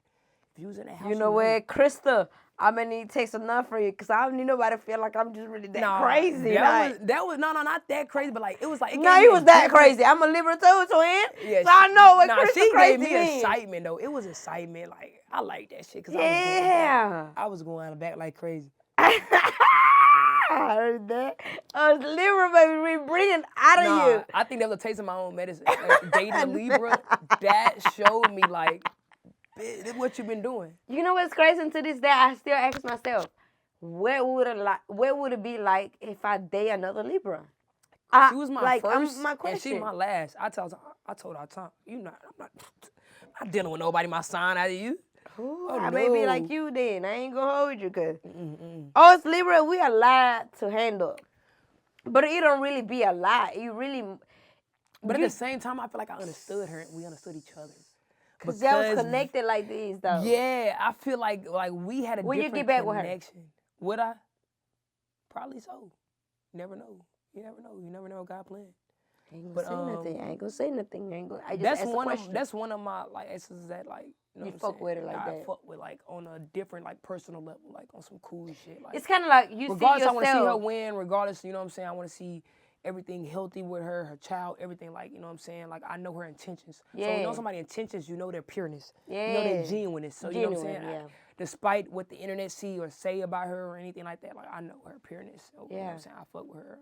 If you was in that house, you know what, Krista, I'm gonna need to take some enough for you because I don't need nobody to feel like I'm just really that crazy. That was no, not that crazy, but like it was like it no, you was that crazy. I'm a Libra too, twin. Yeah, so I know what Krista she crazy gave me means. excitement though. It was excitement. Like I like that shit because I was going out of back like crazy. I heard that. Libra, baby, we bringing out of you. I think that was a taste of my own medicine. Like, dating a Libra, that showed me like. This is what you've been doing. You know what's crazy? And to this day, I still ask myself, what would it be like if I date another Libra? She was my first, my question. And she my last. I told her all the time, I'm not dealing with nobody my sign out of you. Ooh, I may be like you then. I ain't gonna hold you, cause us Libra, we a lot to handle, but it don't really be a lot. You really. But at the same time, I feel like I understood her and we understood each other. Because y'all was connected like these, though. Yeah, I feel like we had a Will different you get back connection. with her? Would I? Probably so. You never know. You never know what God planned. I ain't gonna say nothing. I ain't gonna say nothing. I just that's ask one a question. That's one of my like exes that like you fuck with her like that. I fuck with like on a different like personal level, like on some cool shit. Like it's kind of like you regardless, see yourself. I want to see her win. Regardless, you know what I'm saying. I want to see everything healthy with her child, everything like, you know what I'm saying? Like, I know her intentions. Yeah. So, you know somebody's intentions, you know their pureness. Yeah. You know their genuineness. So, you know what I'm saying? Yeah. Despite what the internet see or say about her or anything like that, like, I know her pureness. So, you know what I'm saying? I fuck with her.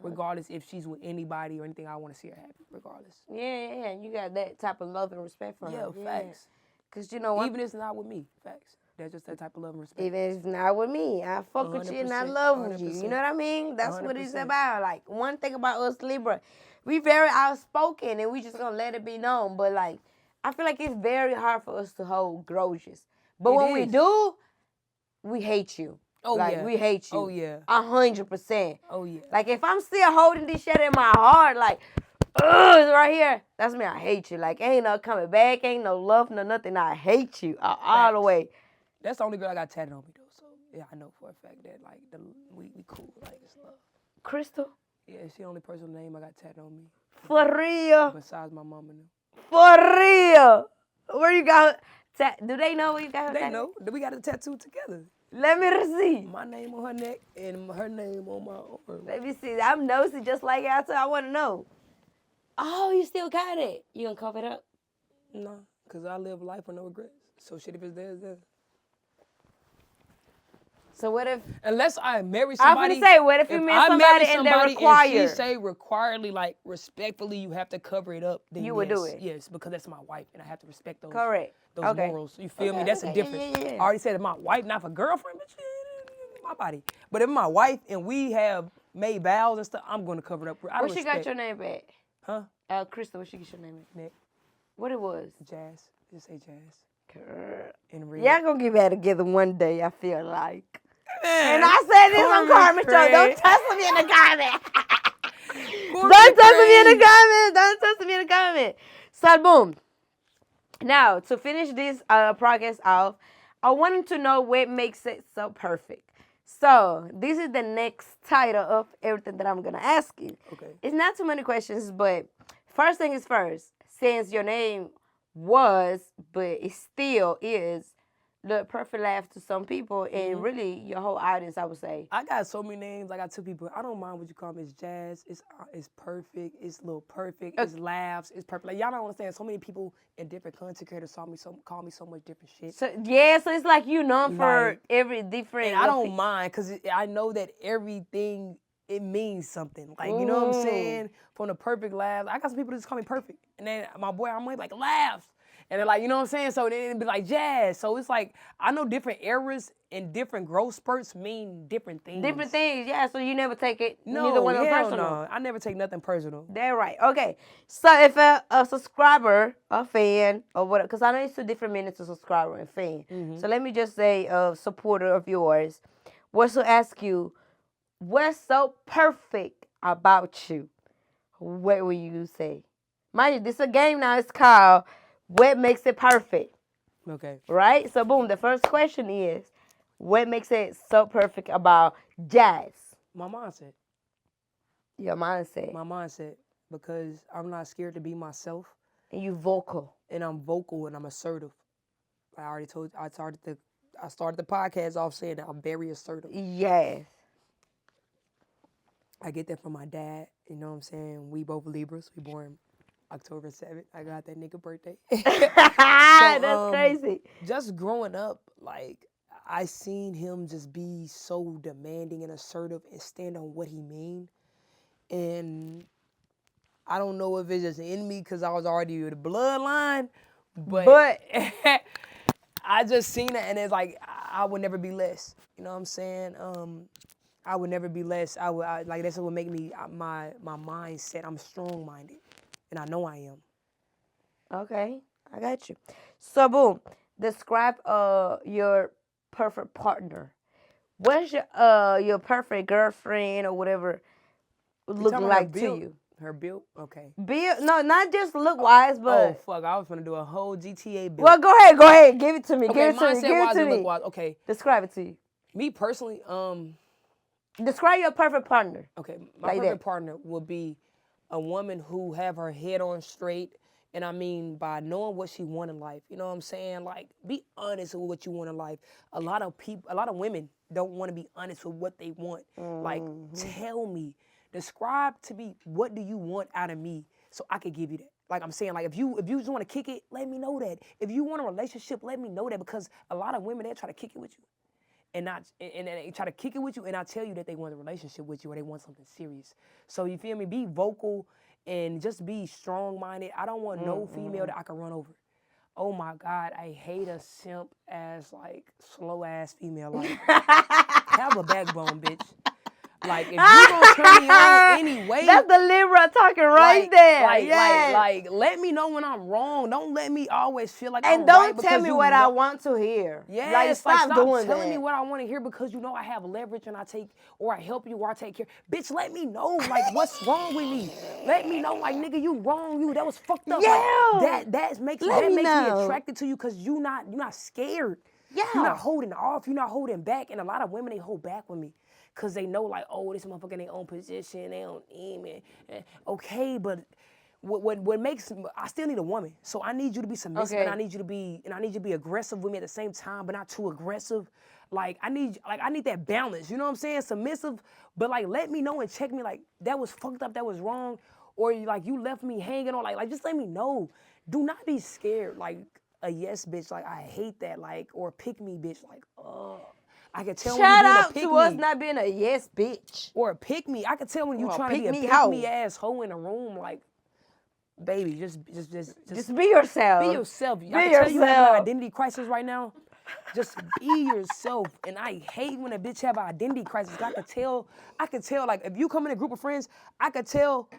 Regardless if she's with anybody or anything, I want to see her happy, regardless. Yeah. You got that type of love and respect for her. Yeah, facts. Because, you know what? Even if it's not with me, facts. That's just that type of love and respect. Even if it's not with me, I fuck with you and I love you. You know what I mean? That's 100%. What it's about. Like, one thing about us Libra, we very outspoken and we just gonna let it be known. But, like, I feel like it's very hard for us to hold grudges. But when we do, we hate you. Oh, like, we hate you. Oh, yeah. 100%. Oh, yeah. Like, if I'm still holding this shit in my heart, like, it's right here, that's me. I hate you. Like, ain't no coming back, ain't no love, no nothing. I hate you all the way. That's the only girl I got tatted on me, though. So, yeah, I know for a fact that, like, we cool. Like, it's love. Crystal? Yeah, she's the only person's name I got tatted on me. For real? Besides my mama and them. For real? Where you got do they know where you got her They know. We got a tattoo together. Let me see. My name on her neck and her name on my arm. Let me see. I'm nosy just like y'all, so I want to know. Oh, you still got it? You gonna cover it up? No, because I live life with no regrets. So shit, if it's there, it's there. So what if... Unless I marry somebody... I'm gonna say, what if you meet somebody and they're required? And she say requiredly, like, respectfully, you have to cover it up. Then you would do it? Yes, because that's my wife, and I have to respect those. Correct. Those morals. You feel me? That's a difference. Yeah. I already said if my wife, not for girlfriend, but my body. But if my wife and we have made vows and stuff, I'm gonna cover it up. Where she got your name at? Huh? Crystal, where she get your name at? Nick. What it was? Jazz. Just say Jazz. Y'all gonna get back together one day, I feel like. And I said this on Carmen show. Don't tussle me in the comment. Don't tussle me in the comment. Don't tussle me in the comment. So boom. Now to finish this podcast off, I wanted to know what makes it so perfect. So this is the next title of everything that I'm gonna ask you. Okay. It's not too many questions, but first thing is first. Since your name was, but it still is the perfect laugh to some people and really your whole audience, I would say. I got so many names. I got 2 people. I don't mind what you call me. It's Jazz. It's perfect. It's Lil Perfect. It's Laughs. It's perfect. Like, y'all don't understand. So many people in different content creators call me so much different shit. So it's like you known for every different. And I don't mind because I know that everything, it means something. Like, you know what I'm saying? From the Perfect Laughs, I got some people that just call me Perfect. And then my boy, I'm like Laughs. And they're like, you know what I'm saying? So then it'd be like Jazz. So it's like, I know different eras and different growth spurts mean different things. Different things, yeah. So you never take it, neither one of them personal. No, I never take nothing personal. That's right. Okay. So if a subscriber, a fan, or whatever, because I know it's 2 different meanings to subscriber and fan. So let me just say a supporter of yours was to ask you, what's so perfect about you? What will you say? Mind you, this is a game now. It's called What Makes It Perfect? Okay. Right? So, boom, the first question is, what makes it so perfect about Jazz? My mindset. Your mindset. My mindset. Because I'm not scared to be myself. And you vocal. And I'm vocal and I'm assertive. I already told you, I started the podcast off saying that I'm very assertive. Yes. I get that from my dad. You know what I'm saying? We both Libras. We born October 7th. I got that nigga birthday. That's crazy. Just growing up, like, I seen him just be so demanding and assertive and stand on what he mean. And I don't know if it's just in me because I was already with the bloodline, but I just seen it and it's like, I would never be less. You know what I'm saying? I would never be less. Like, that's what would make me, my mindset, I'm strong-minded. And I know I am. Okay, I got you. So, boom, describe your perfect partner. What's your perfect girlfriend or whatever look like to you? Her build? Okay. Build? No, not just look-wise, but... Oh, fuck, I was going to do a whole GTA build. Well, go ahead. Give it to me. Okay, give it to me. Look-wise. Okay. Describe it to you. Me personally, Describe your perfect partner. Okay, my perfect partner would be a woman who have her head on straight, and I mean by knowing what she want in life. You know what I'm saying? Like, be honest with what you want in life. A lot of women don't want to be honest with what they want. Like, tell me, describe to me, what do you want out of me so I could give you that. Like I'm saying, like if you just want to kick it, let me know that. If you want a relationship, let me know that, because a lot of women, they try to kick it with you. And they try to kick it with you and not tell you that they want a relationship with you or they want something serious. So you feel me? Be vocal and just be strong-minded. I don't want no female that I can run over. Oh my God, I hate a simp ass, like slow ass female. Like, have a backbone, bitch. Like, if you gonna turn me on anyway, that's the Libre talking right there. Like, let me know when I'm wrong. Don't let me always feel like I'm right. And don't tell me what I want to hear. Yeah, like, stop telling me what I want to hear because you know I have leverage and I help you or I take care. Bitch, let me know, like, what's wrong with me. Let me know, like, nigga, you wrong. That was fucked up. Yeah. Like, that makes me attracted to you because you're not scared. Yeah. You're not holding off. You're not holding back. And a lot of women, they hold back with me. Because they know, like, oh, this motherfucker in their own position, they don't need me. Okay, but what makes, I still need a woman. So I need you to be submissive, and I need you to be aggressive with me at the same time, but not too aggressive. Like, I need that balance, you know what I'm saying? Submissive, but like, let me know and check me, like, that was fucked up, that was wrong, or like, you left me hanging on, like, just let me know. Do not be scared, like, a yes bitch, like, I hate that, like, or pick me bitch, like, I can tell Shout when out to us not being a yes bitch. Or a pick me. I can tell when you trying to be a pick me ass hoe in a room. Like, baby, just be yourself. Be yourself. I can tell you have an identity crisis right now. Just be yourself. And I hate when a bitch have an identity crisis. I could tell, like, if you come in a group of friends, I could tell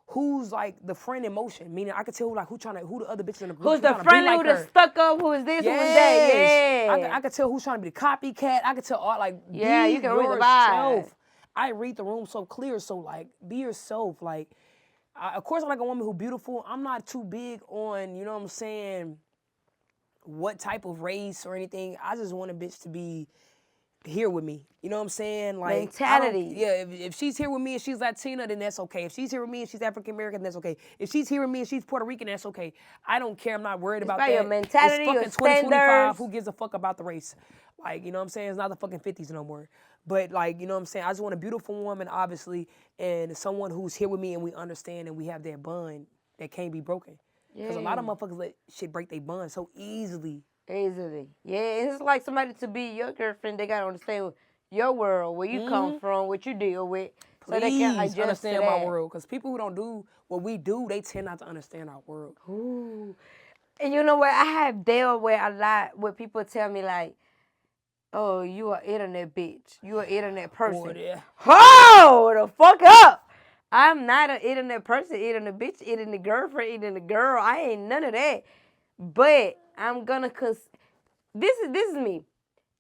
who's like the friend in motion. Meaning I could tell who the other bitch in the group. Who's the friendly, who the stuck up, who is this, who is that. Yeah. I could tell who's trying to be the copycat. I could tell all, like, yeah, you can read the vibe. I read the room so clear. So, like, be yourself. Like, of course I like a woman who's beautiful. I'm not too big on, you know what I'm saying, what type of race or anything. I just want a bitch to be here with me. You know what I'm saying? Like mentality. Yeah, if she's here with me and she's Latina, then that's okay. If she's here with me and she's African American, that's okay. If she's here with me and she's Puerto Rican, that's okay. I don't care. I'm not worried about that. Your mentality, it's fucking your 2025. standards. Who gives a fuck about the race? Like, you know what I'm saying? It's not the fucking 50s no more. But like, you know what I'm saying? I just want a beautiful woman, obviously, and someone who's here with me and we understand and we have that bond that can't be broken. Because a lot of motherfuckers let shit break their bond so easily. Easily. Yeah, it's like somebody to be your girlfriend, they gotta understand your world, where you come from, what you deal with. Please so they can adjust understand to my that. world. Because people who don't do what we do, they tend not to understand our world. Ooh. And you know what? I have dealt with a lot where people tell me like, oh, you an internet bitch. You an internet person. Boy, yeah. Hold the fuck up. I'm not an internet person, internet bitch, internet girlfriend, internet girl. I ain't none of that. But I'm gonna, cause this is me.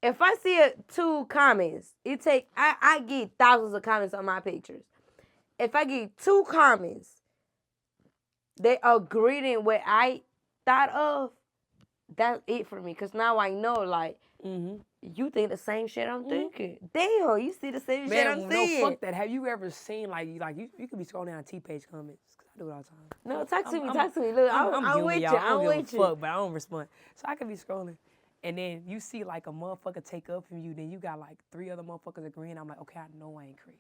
If I see 2 comments, I get thousands of comments on my pictures. If I get 2 comments, they agree in what I thought of, that's it for me. Cause now I know, like, you think the same shit I'm thinking. Damn, you see the same shit I'm seeing. No, fuck that. Have you ever seen, like you could be scrolling down T-page comments. Cause I do it all the time. No, talk to me. Look, I'm with you. I'm with you. Fuck, but I don't respond. So I could be scrolling. And then you see like a motherfucker take up from you, then you got like 3 other motherfuckers agreeing. I'm like, okay, I know I ain't crazy.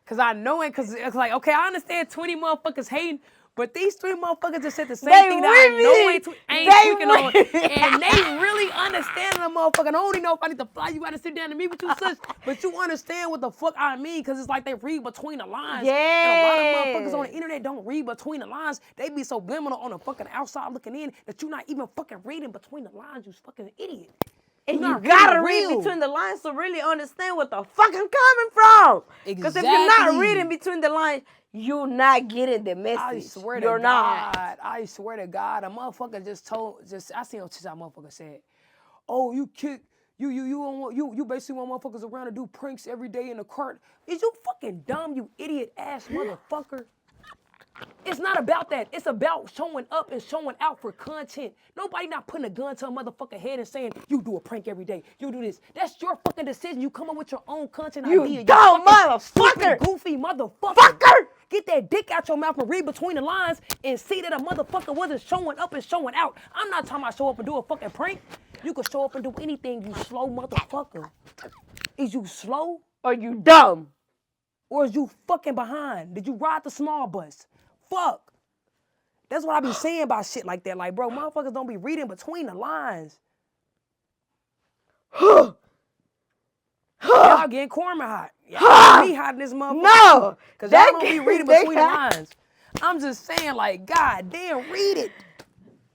Cause I know it, cause it's like, okay, I understand 20 motherfuckers hating, but these 3 motherfuckers just said the same thing that I know ain't tweaking on. And they really understand the motherfucker. I don't even know if I need to fly you out and sit down and meet with you, sis, but you understand what the fuck I mean, cause it's like they read between the lines. Yeah. And a lot of motherfuckers on the internet don't read between the lines. They be so subliminal on the fucking outside looking in that you're not even fucking reading between the lines, you fucking idiot. And you gotta read between the lines to really understand what the fuck I'm coming from. Because if you're not reading between the lines, you're not getting the message. I swear to God. I swear to God, a motherfucker I seen on TikTok, a motherfucker said, oh, you basically want motherfuckers around to do pranks every day in the cart. Is you fucking dumb, you idiot ass motherfucker? It's not about that. It's about showing up and showing out for content. Nobody not putting a gun to a motherfucker head and saying, you do a prank every day. You do this. That's your fucking decision. You come up with your own content idea. You dumb motherfucker. Goofy motherfucker. Get that dick out your mouth and read between the lines and see that a motherfucker wasn't showing up and showing out. I'm not talking about show up and do a fucking prank. You can show up and do anything, you slow motherfucker. Is you slow? Or you dumb? Or is you fucking behind? Did you ride the small bus? Fuck. That's what I be saying about shit like that. Like, bro, motherfuckers don't be reading between the lines. Y'all getting Carmen hot. Y'all be hot in this motherfucker. No. Because y'all don't be reading between the lines. I'm just saying, like, God damn, read it.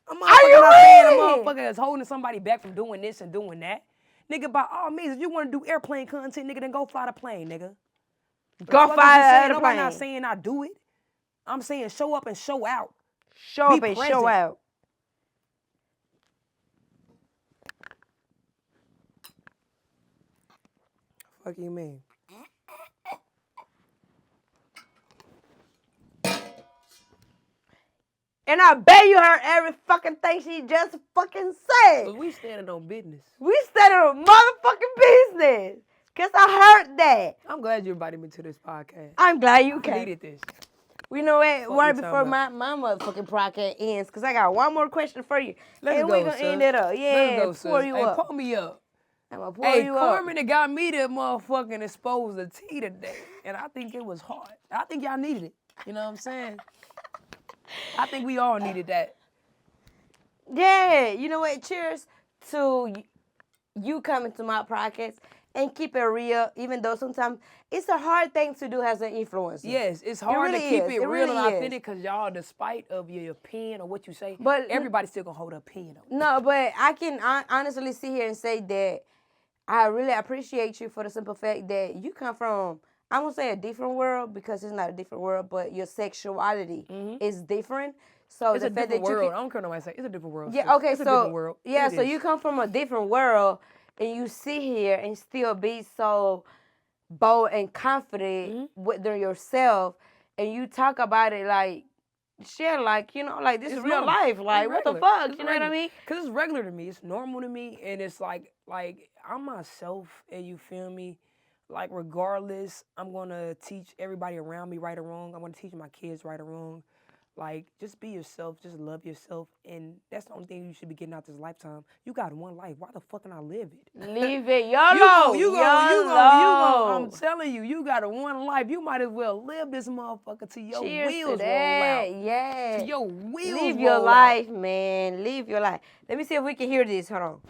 A motherfucker not saying a motherfucker is holding somebody back from doing this and doing that. Nigga, by all means, if you want to do airplane content, nigga, then go fly the plane, nigga. Go fly the plane. Nobody not saying I do it. I'm saying show up and show out. Show up and show out. Fuck you mean? And I bet you heard every fucking thing she just fucking said. But we standing on business. We standing on motherfucking business. Cause I heard that. I'm glad you invited me to this podcast. I'm glad you came. I needed this. You know what? Right before my motherfucking podcast ends, because I got one more question for you. Let's and go, we're going to end it up. Yeah, let's go, pour you up. Hey, pour me up. I'm going to pour you up. Hey, Carmen that got me to motherfucking expose the tea today. And I think it was hard. I think y'all needed it. You know what I'm saying? I think we all needed that. Yeah. You know what? Cheers to you coming to my podcast. And keep it real, even though sometimes it's a hard thing to do as an influencer. Yes, it's hard to keep it real and authentic because y'all, despite of your opinion or what you say, but everybody's still going to hold an opinion on it. No, but I can honestly sit here and say that I really appreciate you for the simple fact that you come from, I won't say a different world because it's not a different world, but your sexuality is different. So it's the a fact different that world. I don't care what nobody say. It's a different world. Yeah, okay, it's a different world. Yeah, so you come from a different world. And you sit here and still be so bold and confident within yourself, and you talk about it like, shit, like, you know, like this is real life. Like, what the fuck? You know what I mean? Because it's regular to me. It's normal to me. And it's like I'm myself, and you feel me? Like, regardless, I'm going to teach everybody around me right or wrong. I'm going to teach my kids right or wrong. Like, just be yourself. Just love yourself. And that's the only thing you should be getting out this lifetime. You got one life. Why the fuck can I live it? Leave it. YOLO. You go. I'm telling you, you got one life. You might as well live this motherfucker till your Cheers wheels to roll that. out. Yeah. Till your wheels Live your roll life, out. man. Live your life. Let me see if we can hear this. Hold on.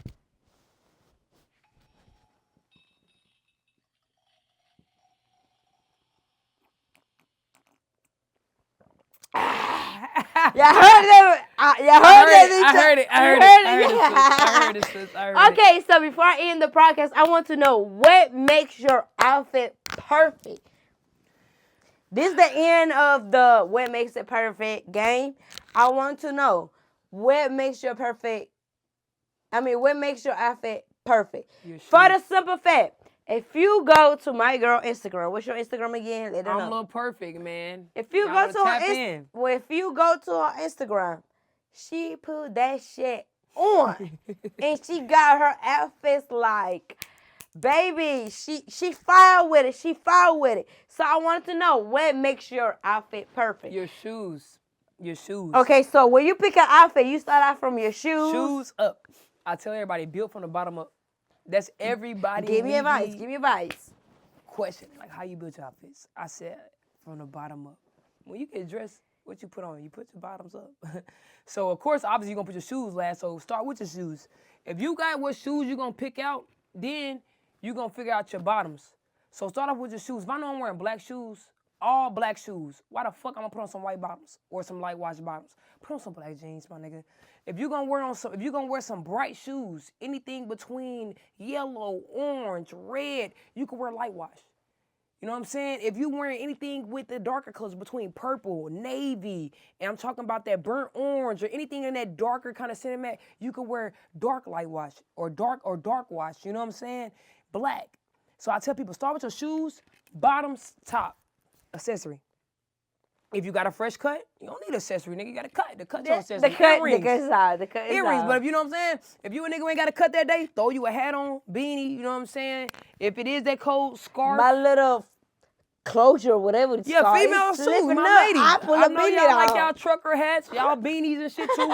Y'all heard that? Y'all heard that? I heard it, sis. Okay, so before I end the podcast, I want to know what makes your outfit perfect. This is the end of the what makes it perfect game. I want to know what makes your outfit perfect. For the simple fact, if you go to my girl Instagram, what's your Instagram again? Let her know. I'm Lil Perfect, man. If you go to her Instagram, she put that shit on, and she got her outfits like, baby, she fire with it. She fire with it. So I wanted to know what makes your outfit perfect. Your shoes. Okay, so when you pick an outfit, you start out from your shoes. Shoes up. I tell everybody, build from the bottom up. That's everybody. Give me advice. Question, like how you build your outfits. I said from the bottom up. When you get dressed, what you put on? You put your bottoms up. So of course, obviously you're gonna put your shoes last. So start with your shoes. If you got what shoes you're gonna pick out, then you're gonna figure out your bottoms. So start off with your shoes. If I know I'm wearing black shoes, all black shoes, why the fuck I'm gonna put on some white bottoms or some light wash bottoms? Put on some black jeans, my nigga. If you're gonna wear some bright shoes, anything between yellow, orange, red, you can wear light wash. You know what I'm saying? If you're wearing anything with the darker colors between purple, navy, and I'm talking about that burnt orange or anything in that darker kind of sentiment, you can wear dark light wash or dark wash. You know what I'm saying? Black. So I tell people, start with your shoes, bottoms, top, accessory. If you got a fresh cut, you don't need accessory, nigga. You got to cut. The cut your accessory. The cut is out. Earrings, but if you know what I'm saying, if you a nigga who ain't got to cut that day, throw you a hat on, beanie, you know what I'm saying? If it is that cold scarf. My little closure, whatever it's called. Yeah, female suits, my lady. I know y'all like y'all trucker hats, y'all beanies and shit too.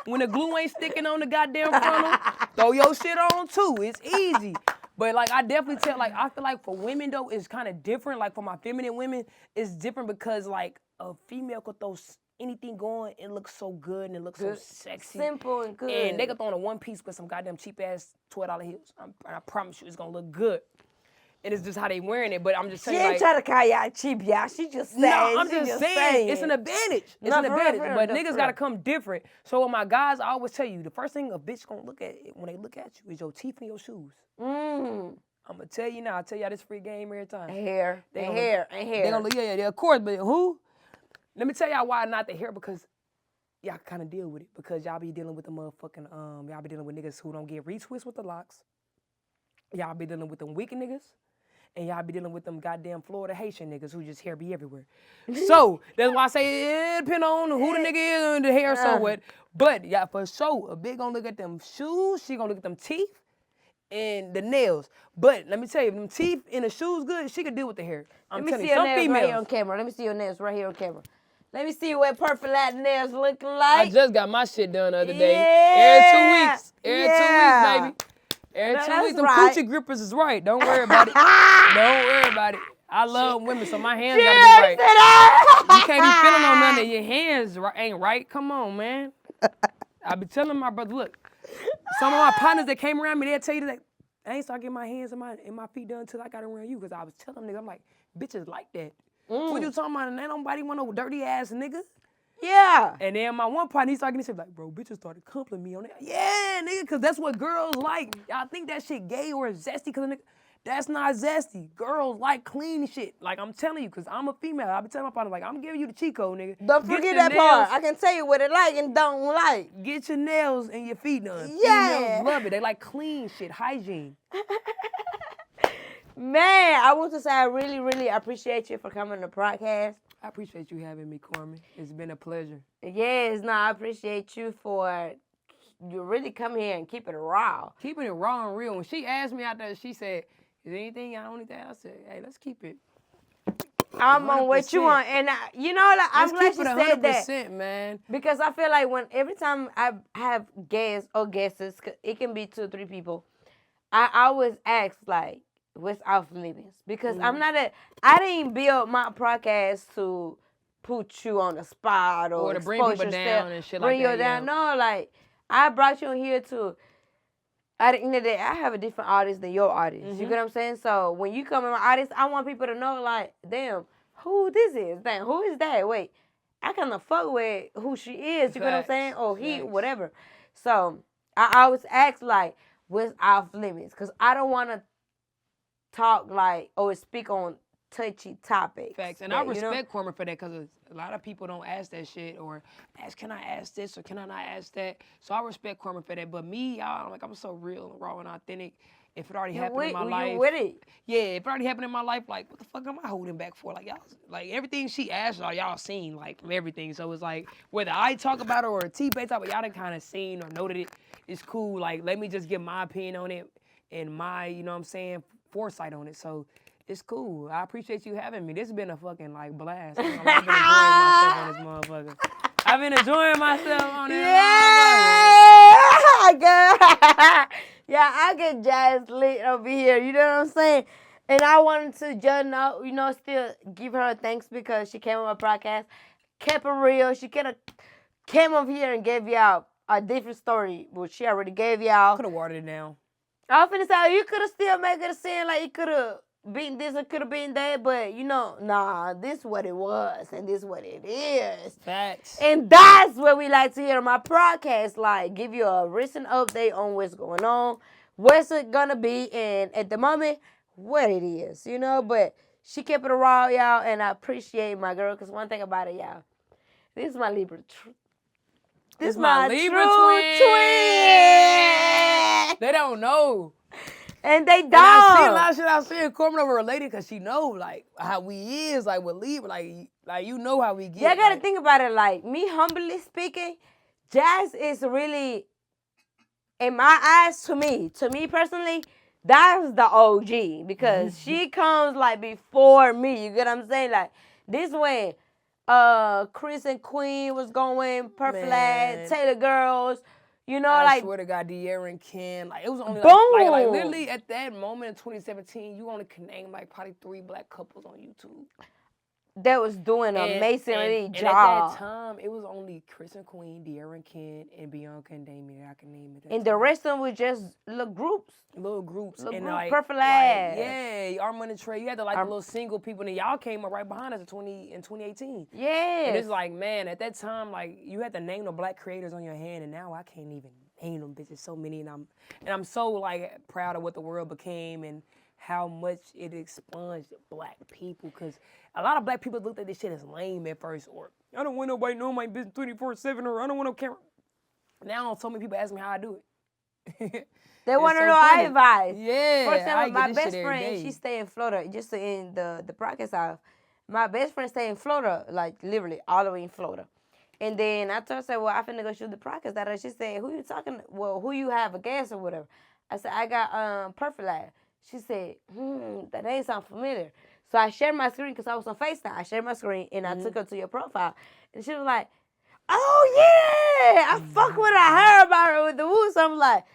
When the glue ain't sticking on the goddamn frontal, throw your shit on too. It's easy. But like I definitely tell, like I feel like for women though, it's kind of different. Like for my feminine women, it's different because like a female could throw anything going, it looks so good and it looks so sexy. Simple and good. And they could throw on a one piece with some goddamn cheap ass $12 heels. I promise you it's gonna look good. And it's just how they wearing it, but I'm just saying. She ain't trying to call y'all cheap, y'all. She just saying. No, I'm just saying. It's an advantage. It's an advantage. But real. Niggas gotta come different. So with my guys, I always tell you, the first thing a bitch gonna look at when they look at you is your teeth and your shoes. I'm gonna tell you now. I tell y'all this free game every time. Hair. They gonna look, yeah, of course, but who? Let me tell y'all why not the hair, because y'all kind of deal with it. Because y'all be dealing with the motherfucking, y'all be dealing with niggas who don't get retwist with the locks. Y'all be dealing with them weak niggas. And y'all be dealing with them goddamn Florida Haitian niggas who just hair be everywhere. So that's why I say it depend on who the nigga is and the hair so what. But yeah, for sure, a bitch gonna look at them shoes, she gonna look at them teeth and the nails. But let me tell you, if them teeth and the shoes good, she can deal with the hair. Let me see your nails right here on camera. Let me see your nails right here on camera. Let me see what perfect Latin nails look like. I just got my shit done the other day. Every 2 weeks. Every 2 weeks, baby. Every 2 weeks, them coochie grippers is right. Don't worry about it. Don't worry about it. I love women, so my hands gotta be right. You can't be feeling on none of your hands ain't right. Come on, man. I be telling my brother, look, some of my partners that came around me, they'll tell you that I ain't start getting my hands and my feet done until I got around you, because I was telling them, nigga, I'm like, bitches like that. What you talking about? And ain't nobody want no dirty ass nigga. Yeah. And then my one partner, he's talking to me like, bro, bitches started complimenting me on that. Yeah, nigga, because that's what girls like. Y'all think that shit gay or zesty because nigga, that's not zesty. Girls like clean shit. Like, I'm telling you, because I'm a female. I be telling my partner, like, I'm giving you the cheat code, nigga. Don't forget that part. I can tell you what it like and don't like. Get your nails and your feet done. Yeah. Females love it. They like clean shit, hygiene. Man, I want to say I really, really appreciate you for coming to the podcast. I appreciate you having me, Carmen. It's been a pleasure. Yes, no, I appreciate you for you really come here and keep it raw. Keeping it raw and real. When she asked me out there, she said, "Is there anything y'all don't need that?" I said, "Hey, let's keep it." I'm on what you 100%. want, and like, I'm glad Let's you keep it said that, 100%, man. because I feel like every time I have guests or guesses, it can be 2 or 3 people. I always ask like, "What's off limits?" Because I didn't build my podcast to put you on the spot or to bring expose people yourself, down and shit bring like you that. down. No, like I brought you in here to. At the end of the day, I have a different audience than your audience. You get what I'm saying? So when you come in my audience, I want people to know, like, damn, who this is? Damn, who is that? Wait, I kind of fuck with who she is. You get what I'm saying? Or he, whatever. So I always ask, like, what's off limits? Because I don't want to talk like or speak on touchy topics. Facts. And I respect Carmen for that, because a lot of people don't ask that shit or ask, can I ask this or can I not ask that? So I respect Carmen for that. But me, y'all, like, I'm so real and raw and authentic. If it already happened in my life. You with it? Yeah, if it already happened in my life, like, what the fuck am I holding back for? Like, y'all, like, everything she asked y'all seen, like, from everything. So it's like, whether I talk about it or T-Bay talk about it, y'all done kind of seen or noted it. It's cool. Like, let me just give my opinion on it and my, you know what I'm saying, foresight on it. So it's cool. I appreciate you having me. This has been a fucking, like, blast. I've been enjoying myself on this motherfucker. I've been enjoying myself on this motherfucker. Girl. Yeah, I get jazz lit over here. You know what I'm saying? And I wanted to just know, still give her a thanks, because she came on my podcast, kept it real. She came up here and gave y'all a different story, which she already gave y'all. Could have watered it down. I was finna say, you could have still made it seem like you could have been this or could have been that, but nah, this is what it was and this is what it is. Facts. And that's what we like to hear on my podcast, like give you a recent update on what's going on, what's it gonna be, and at the moment, what it is, but she kept it raw, y'all, and I appreciate my girl, because one thing about it, y'all, this is my Libre. This is my Libre twin. They don't know. And they don't. And I see a lot of shit I've seen Carmen over related, because she know, like, how we is, like, with Libre, like you know how we get. Yeah, I got to think about it, like, me humbly speaking, Jazz is really, in my eyes, to me personally, that's the OG, because she comes, like, before me, you get what I'm saying? Like, this when Chris and Queen was going, Perfect Lad, Taylor Girls, I swear to God, De'Aaron and Ken, like, it was only like literally at that moment in 2017, you only can name like probably 3 black couples on YouTube that was doing an amazingly job. And at that time, it was only Chris and Queen, De'Aaron and Ken, and Bianca and Damien. I can name it. And the rest of them were just little groups. And like, Perfect Lad. Yeah, Armand and Trey. You had the little single people, and y'all came up right behind us in 2018. Yeah. And it's like, man, at that time, like, you had to name the black creators on your hand, and now I can't even name them bitches. So many, and I'm so like proud of what the world became and how much it expunged black people, because a lot of black people looked at this shit as lame at first, or I don't want nobody knowing my business 24/7, or I don't want no camera. Now so many people ask me how I do it. They want to know our advice. Yeah. For example, my best friend, she stay in Florida. Just to end the podcast off, my best friend stay in Florida, like literally all the way in Florida. And then I told her, well, I finna go shoot the podcast. That she said, who you talking? Well, who you have a guest or whatever? I said, I got Perfect Lad. She said, that name sound familiar. So I shared my screen, because I was on FaceTime. I shared my screen, and I took her to your profile. And she was like, oh, yeah, I fuck with her. I heard about her with the woo. So I'm like,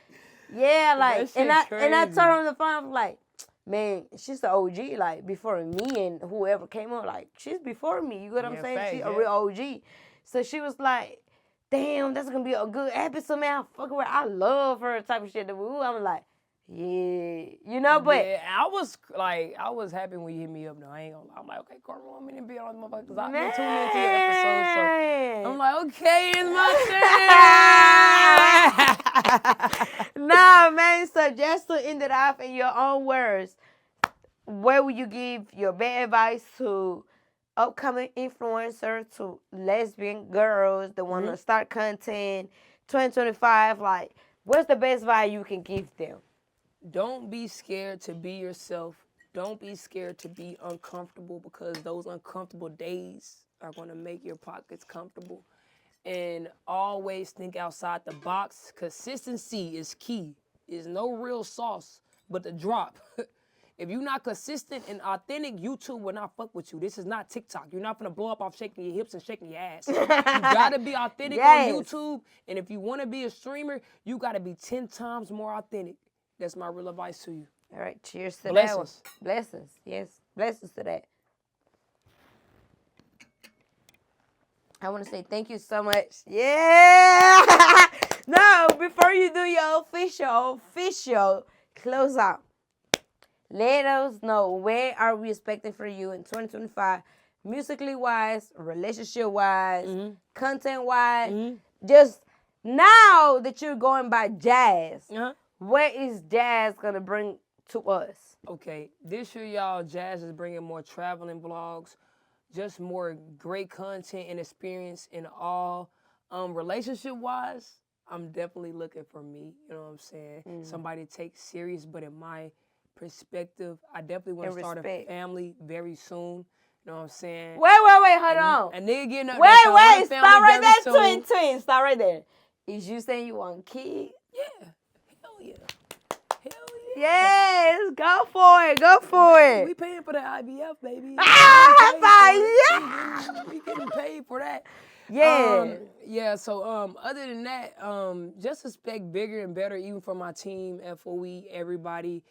yeah, like, and I told her on the phone, I was like, man, she's the OG, like, before me and whoever came on, like, she's before me. You get what I'm saying? She's a real OG. So she was like, damn, that's going to be a good episode, man. I fuck with her. I love her type of shit. The woo. I'm like, yeah, but yeah, I was happy when you hit me up. No, I ain't gonna lie. I'm like, okay, Carmen, want me to be on the motherfucker, because I've been tuning into your episode. So I'm like, okay, it's my turn. Nah, man. So just to end it off in your own words, where would you give your bad advice to upcoming influencers, to lesbian girls that want to start content, 2025? Like, what's the best advice you can give them? Don't be scared to be yourself. Don't be scared to be uncomfortable, because those uncomfortable days are going to make your pockets comfortable. and always think outside the box. Consistency is key. There's no real sauce but the drop. If you're not consistent and authentic, YouTube will not fuck with you. This is not TikTok. You're not gonna blow up off shaking your hips and shaking your ass. You gotta be authentic on YouTube. And if you wanna be a streamer, you gotta be 10 times more authentic. That's my real advice to you. All right, cheers to Blessings. that one. Blessings, yes. Blessings to that. I want to say thank you so much. Yeah! No, before you do your official close out, let us know where are we expecting for you in 2025, musically wise, relationship wise, content wise. Just now that you're going by Jazz, what is Jazz gonna bring to us? Okay, this year, y'all, Jazz is bringing more traveling vlogs, just more great content and experience in all. Relationship wise, I'm definitely looking for me. You know what I'm saying? Somebody to take serious, but in my perspective, I definitely want to start a family very soon. You know what I'm saying? Wait, hold on. And nigga getting up. Wait, stop right there, twin. Stop right there. Is you saying you want kids? Yeah. Hell yeah. Yes, go for it. We paying for the IVF, baby. We getting paid for that. Yeah. So other than that, just expect bigger and better, even for my team, F.O.E, everybody.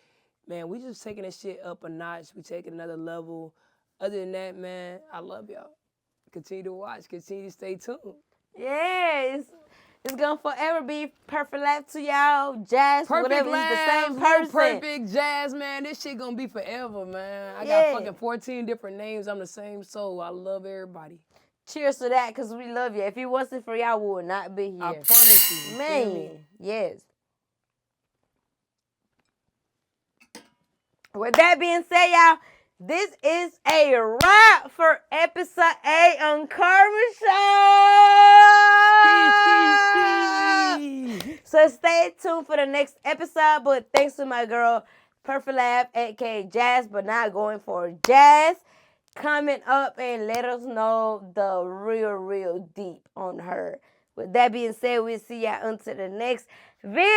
Man, we just taking this shit up a notch. We taking another level. Other than that, man, I love y'all. Continue to watch. Continue to stay tuned. Yes. It's gonna forever be Perfect Lab to y'all. Jazz, Perfect whatever, Lab, it's the same person. Perfect Jazz, man. This shit gonna be forever, man. I got fucking 14 different names. I'm the same soul. I love everybody. Cheers to that, because we love you. If it wasn't for y'all, we would not be here. I promise you. Man, yes. With that being said, y'all, this is a wrap for episode 8 on CARMA Show. So stay tuned for the next episode. But thanks to my girl, Perfect Lab, aka Jazz, but not going for Jazz, comment up and let us know the real deep on her. With that being said, we'll see y'all until the next video.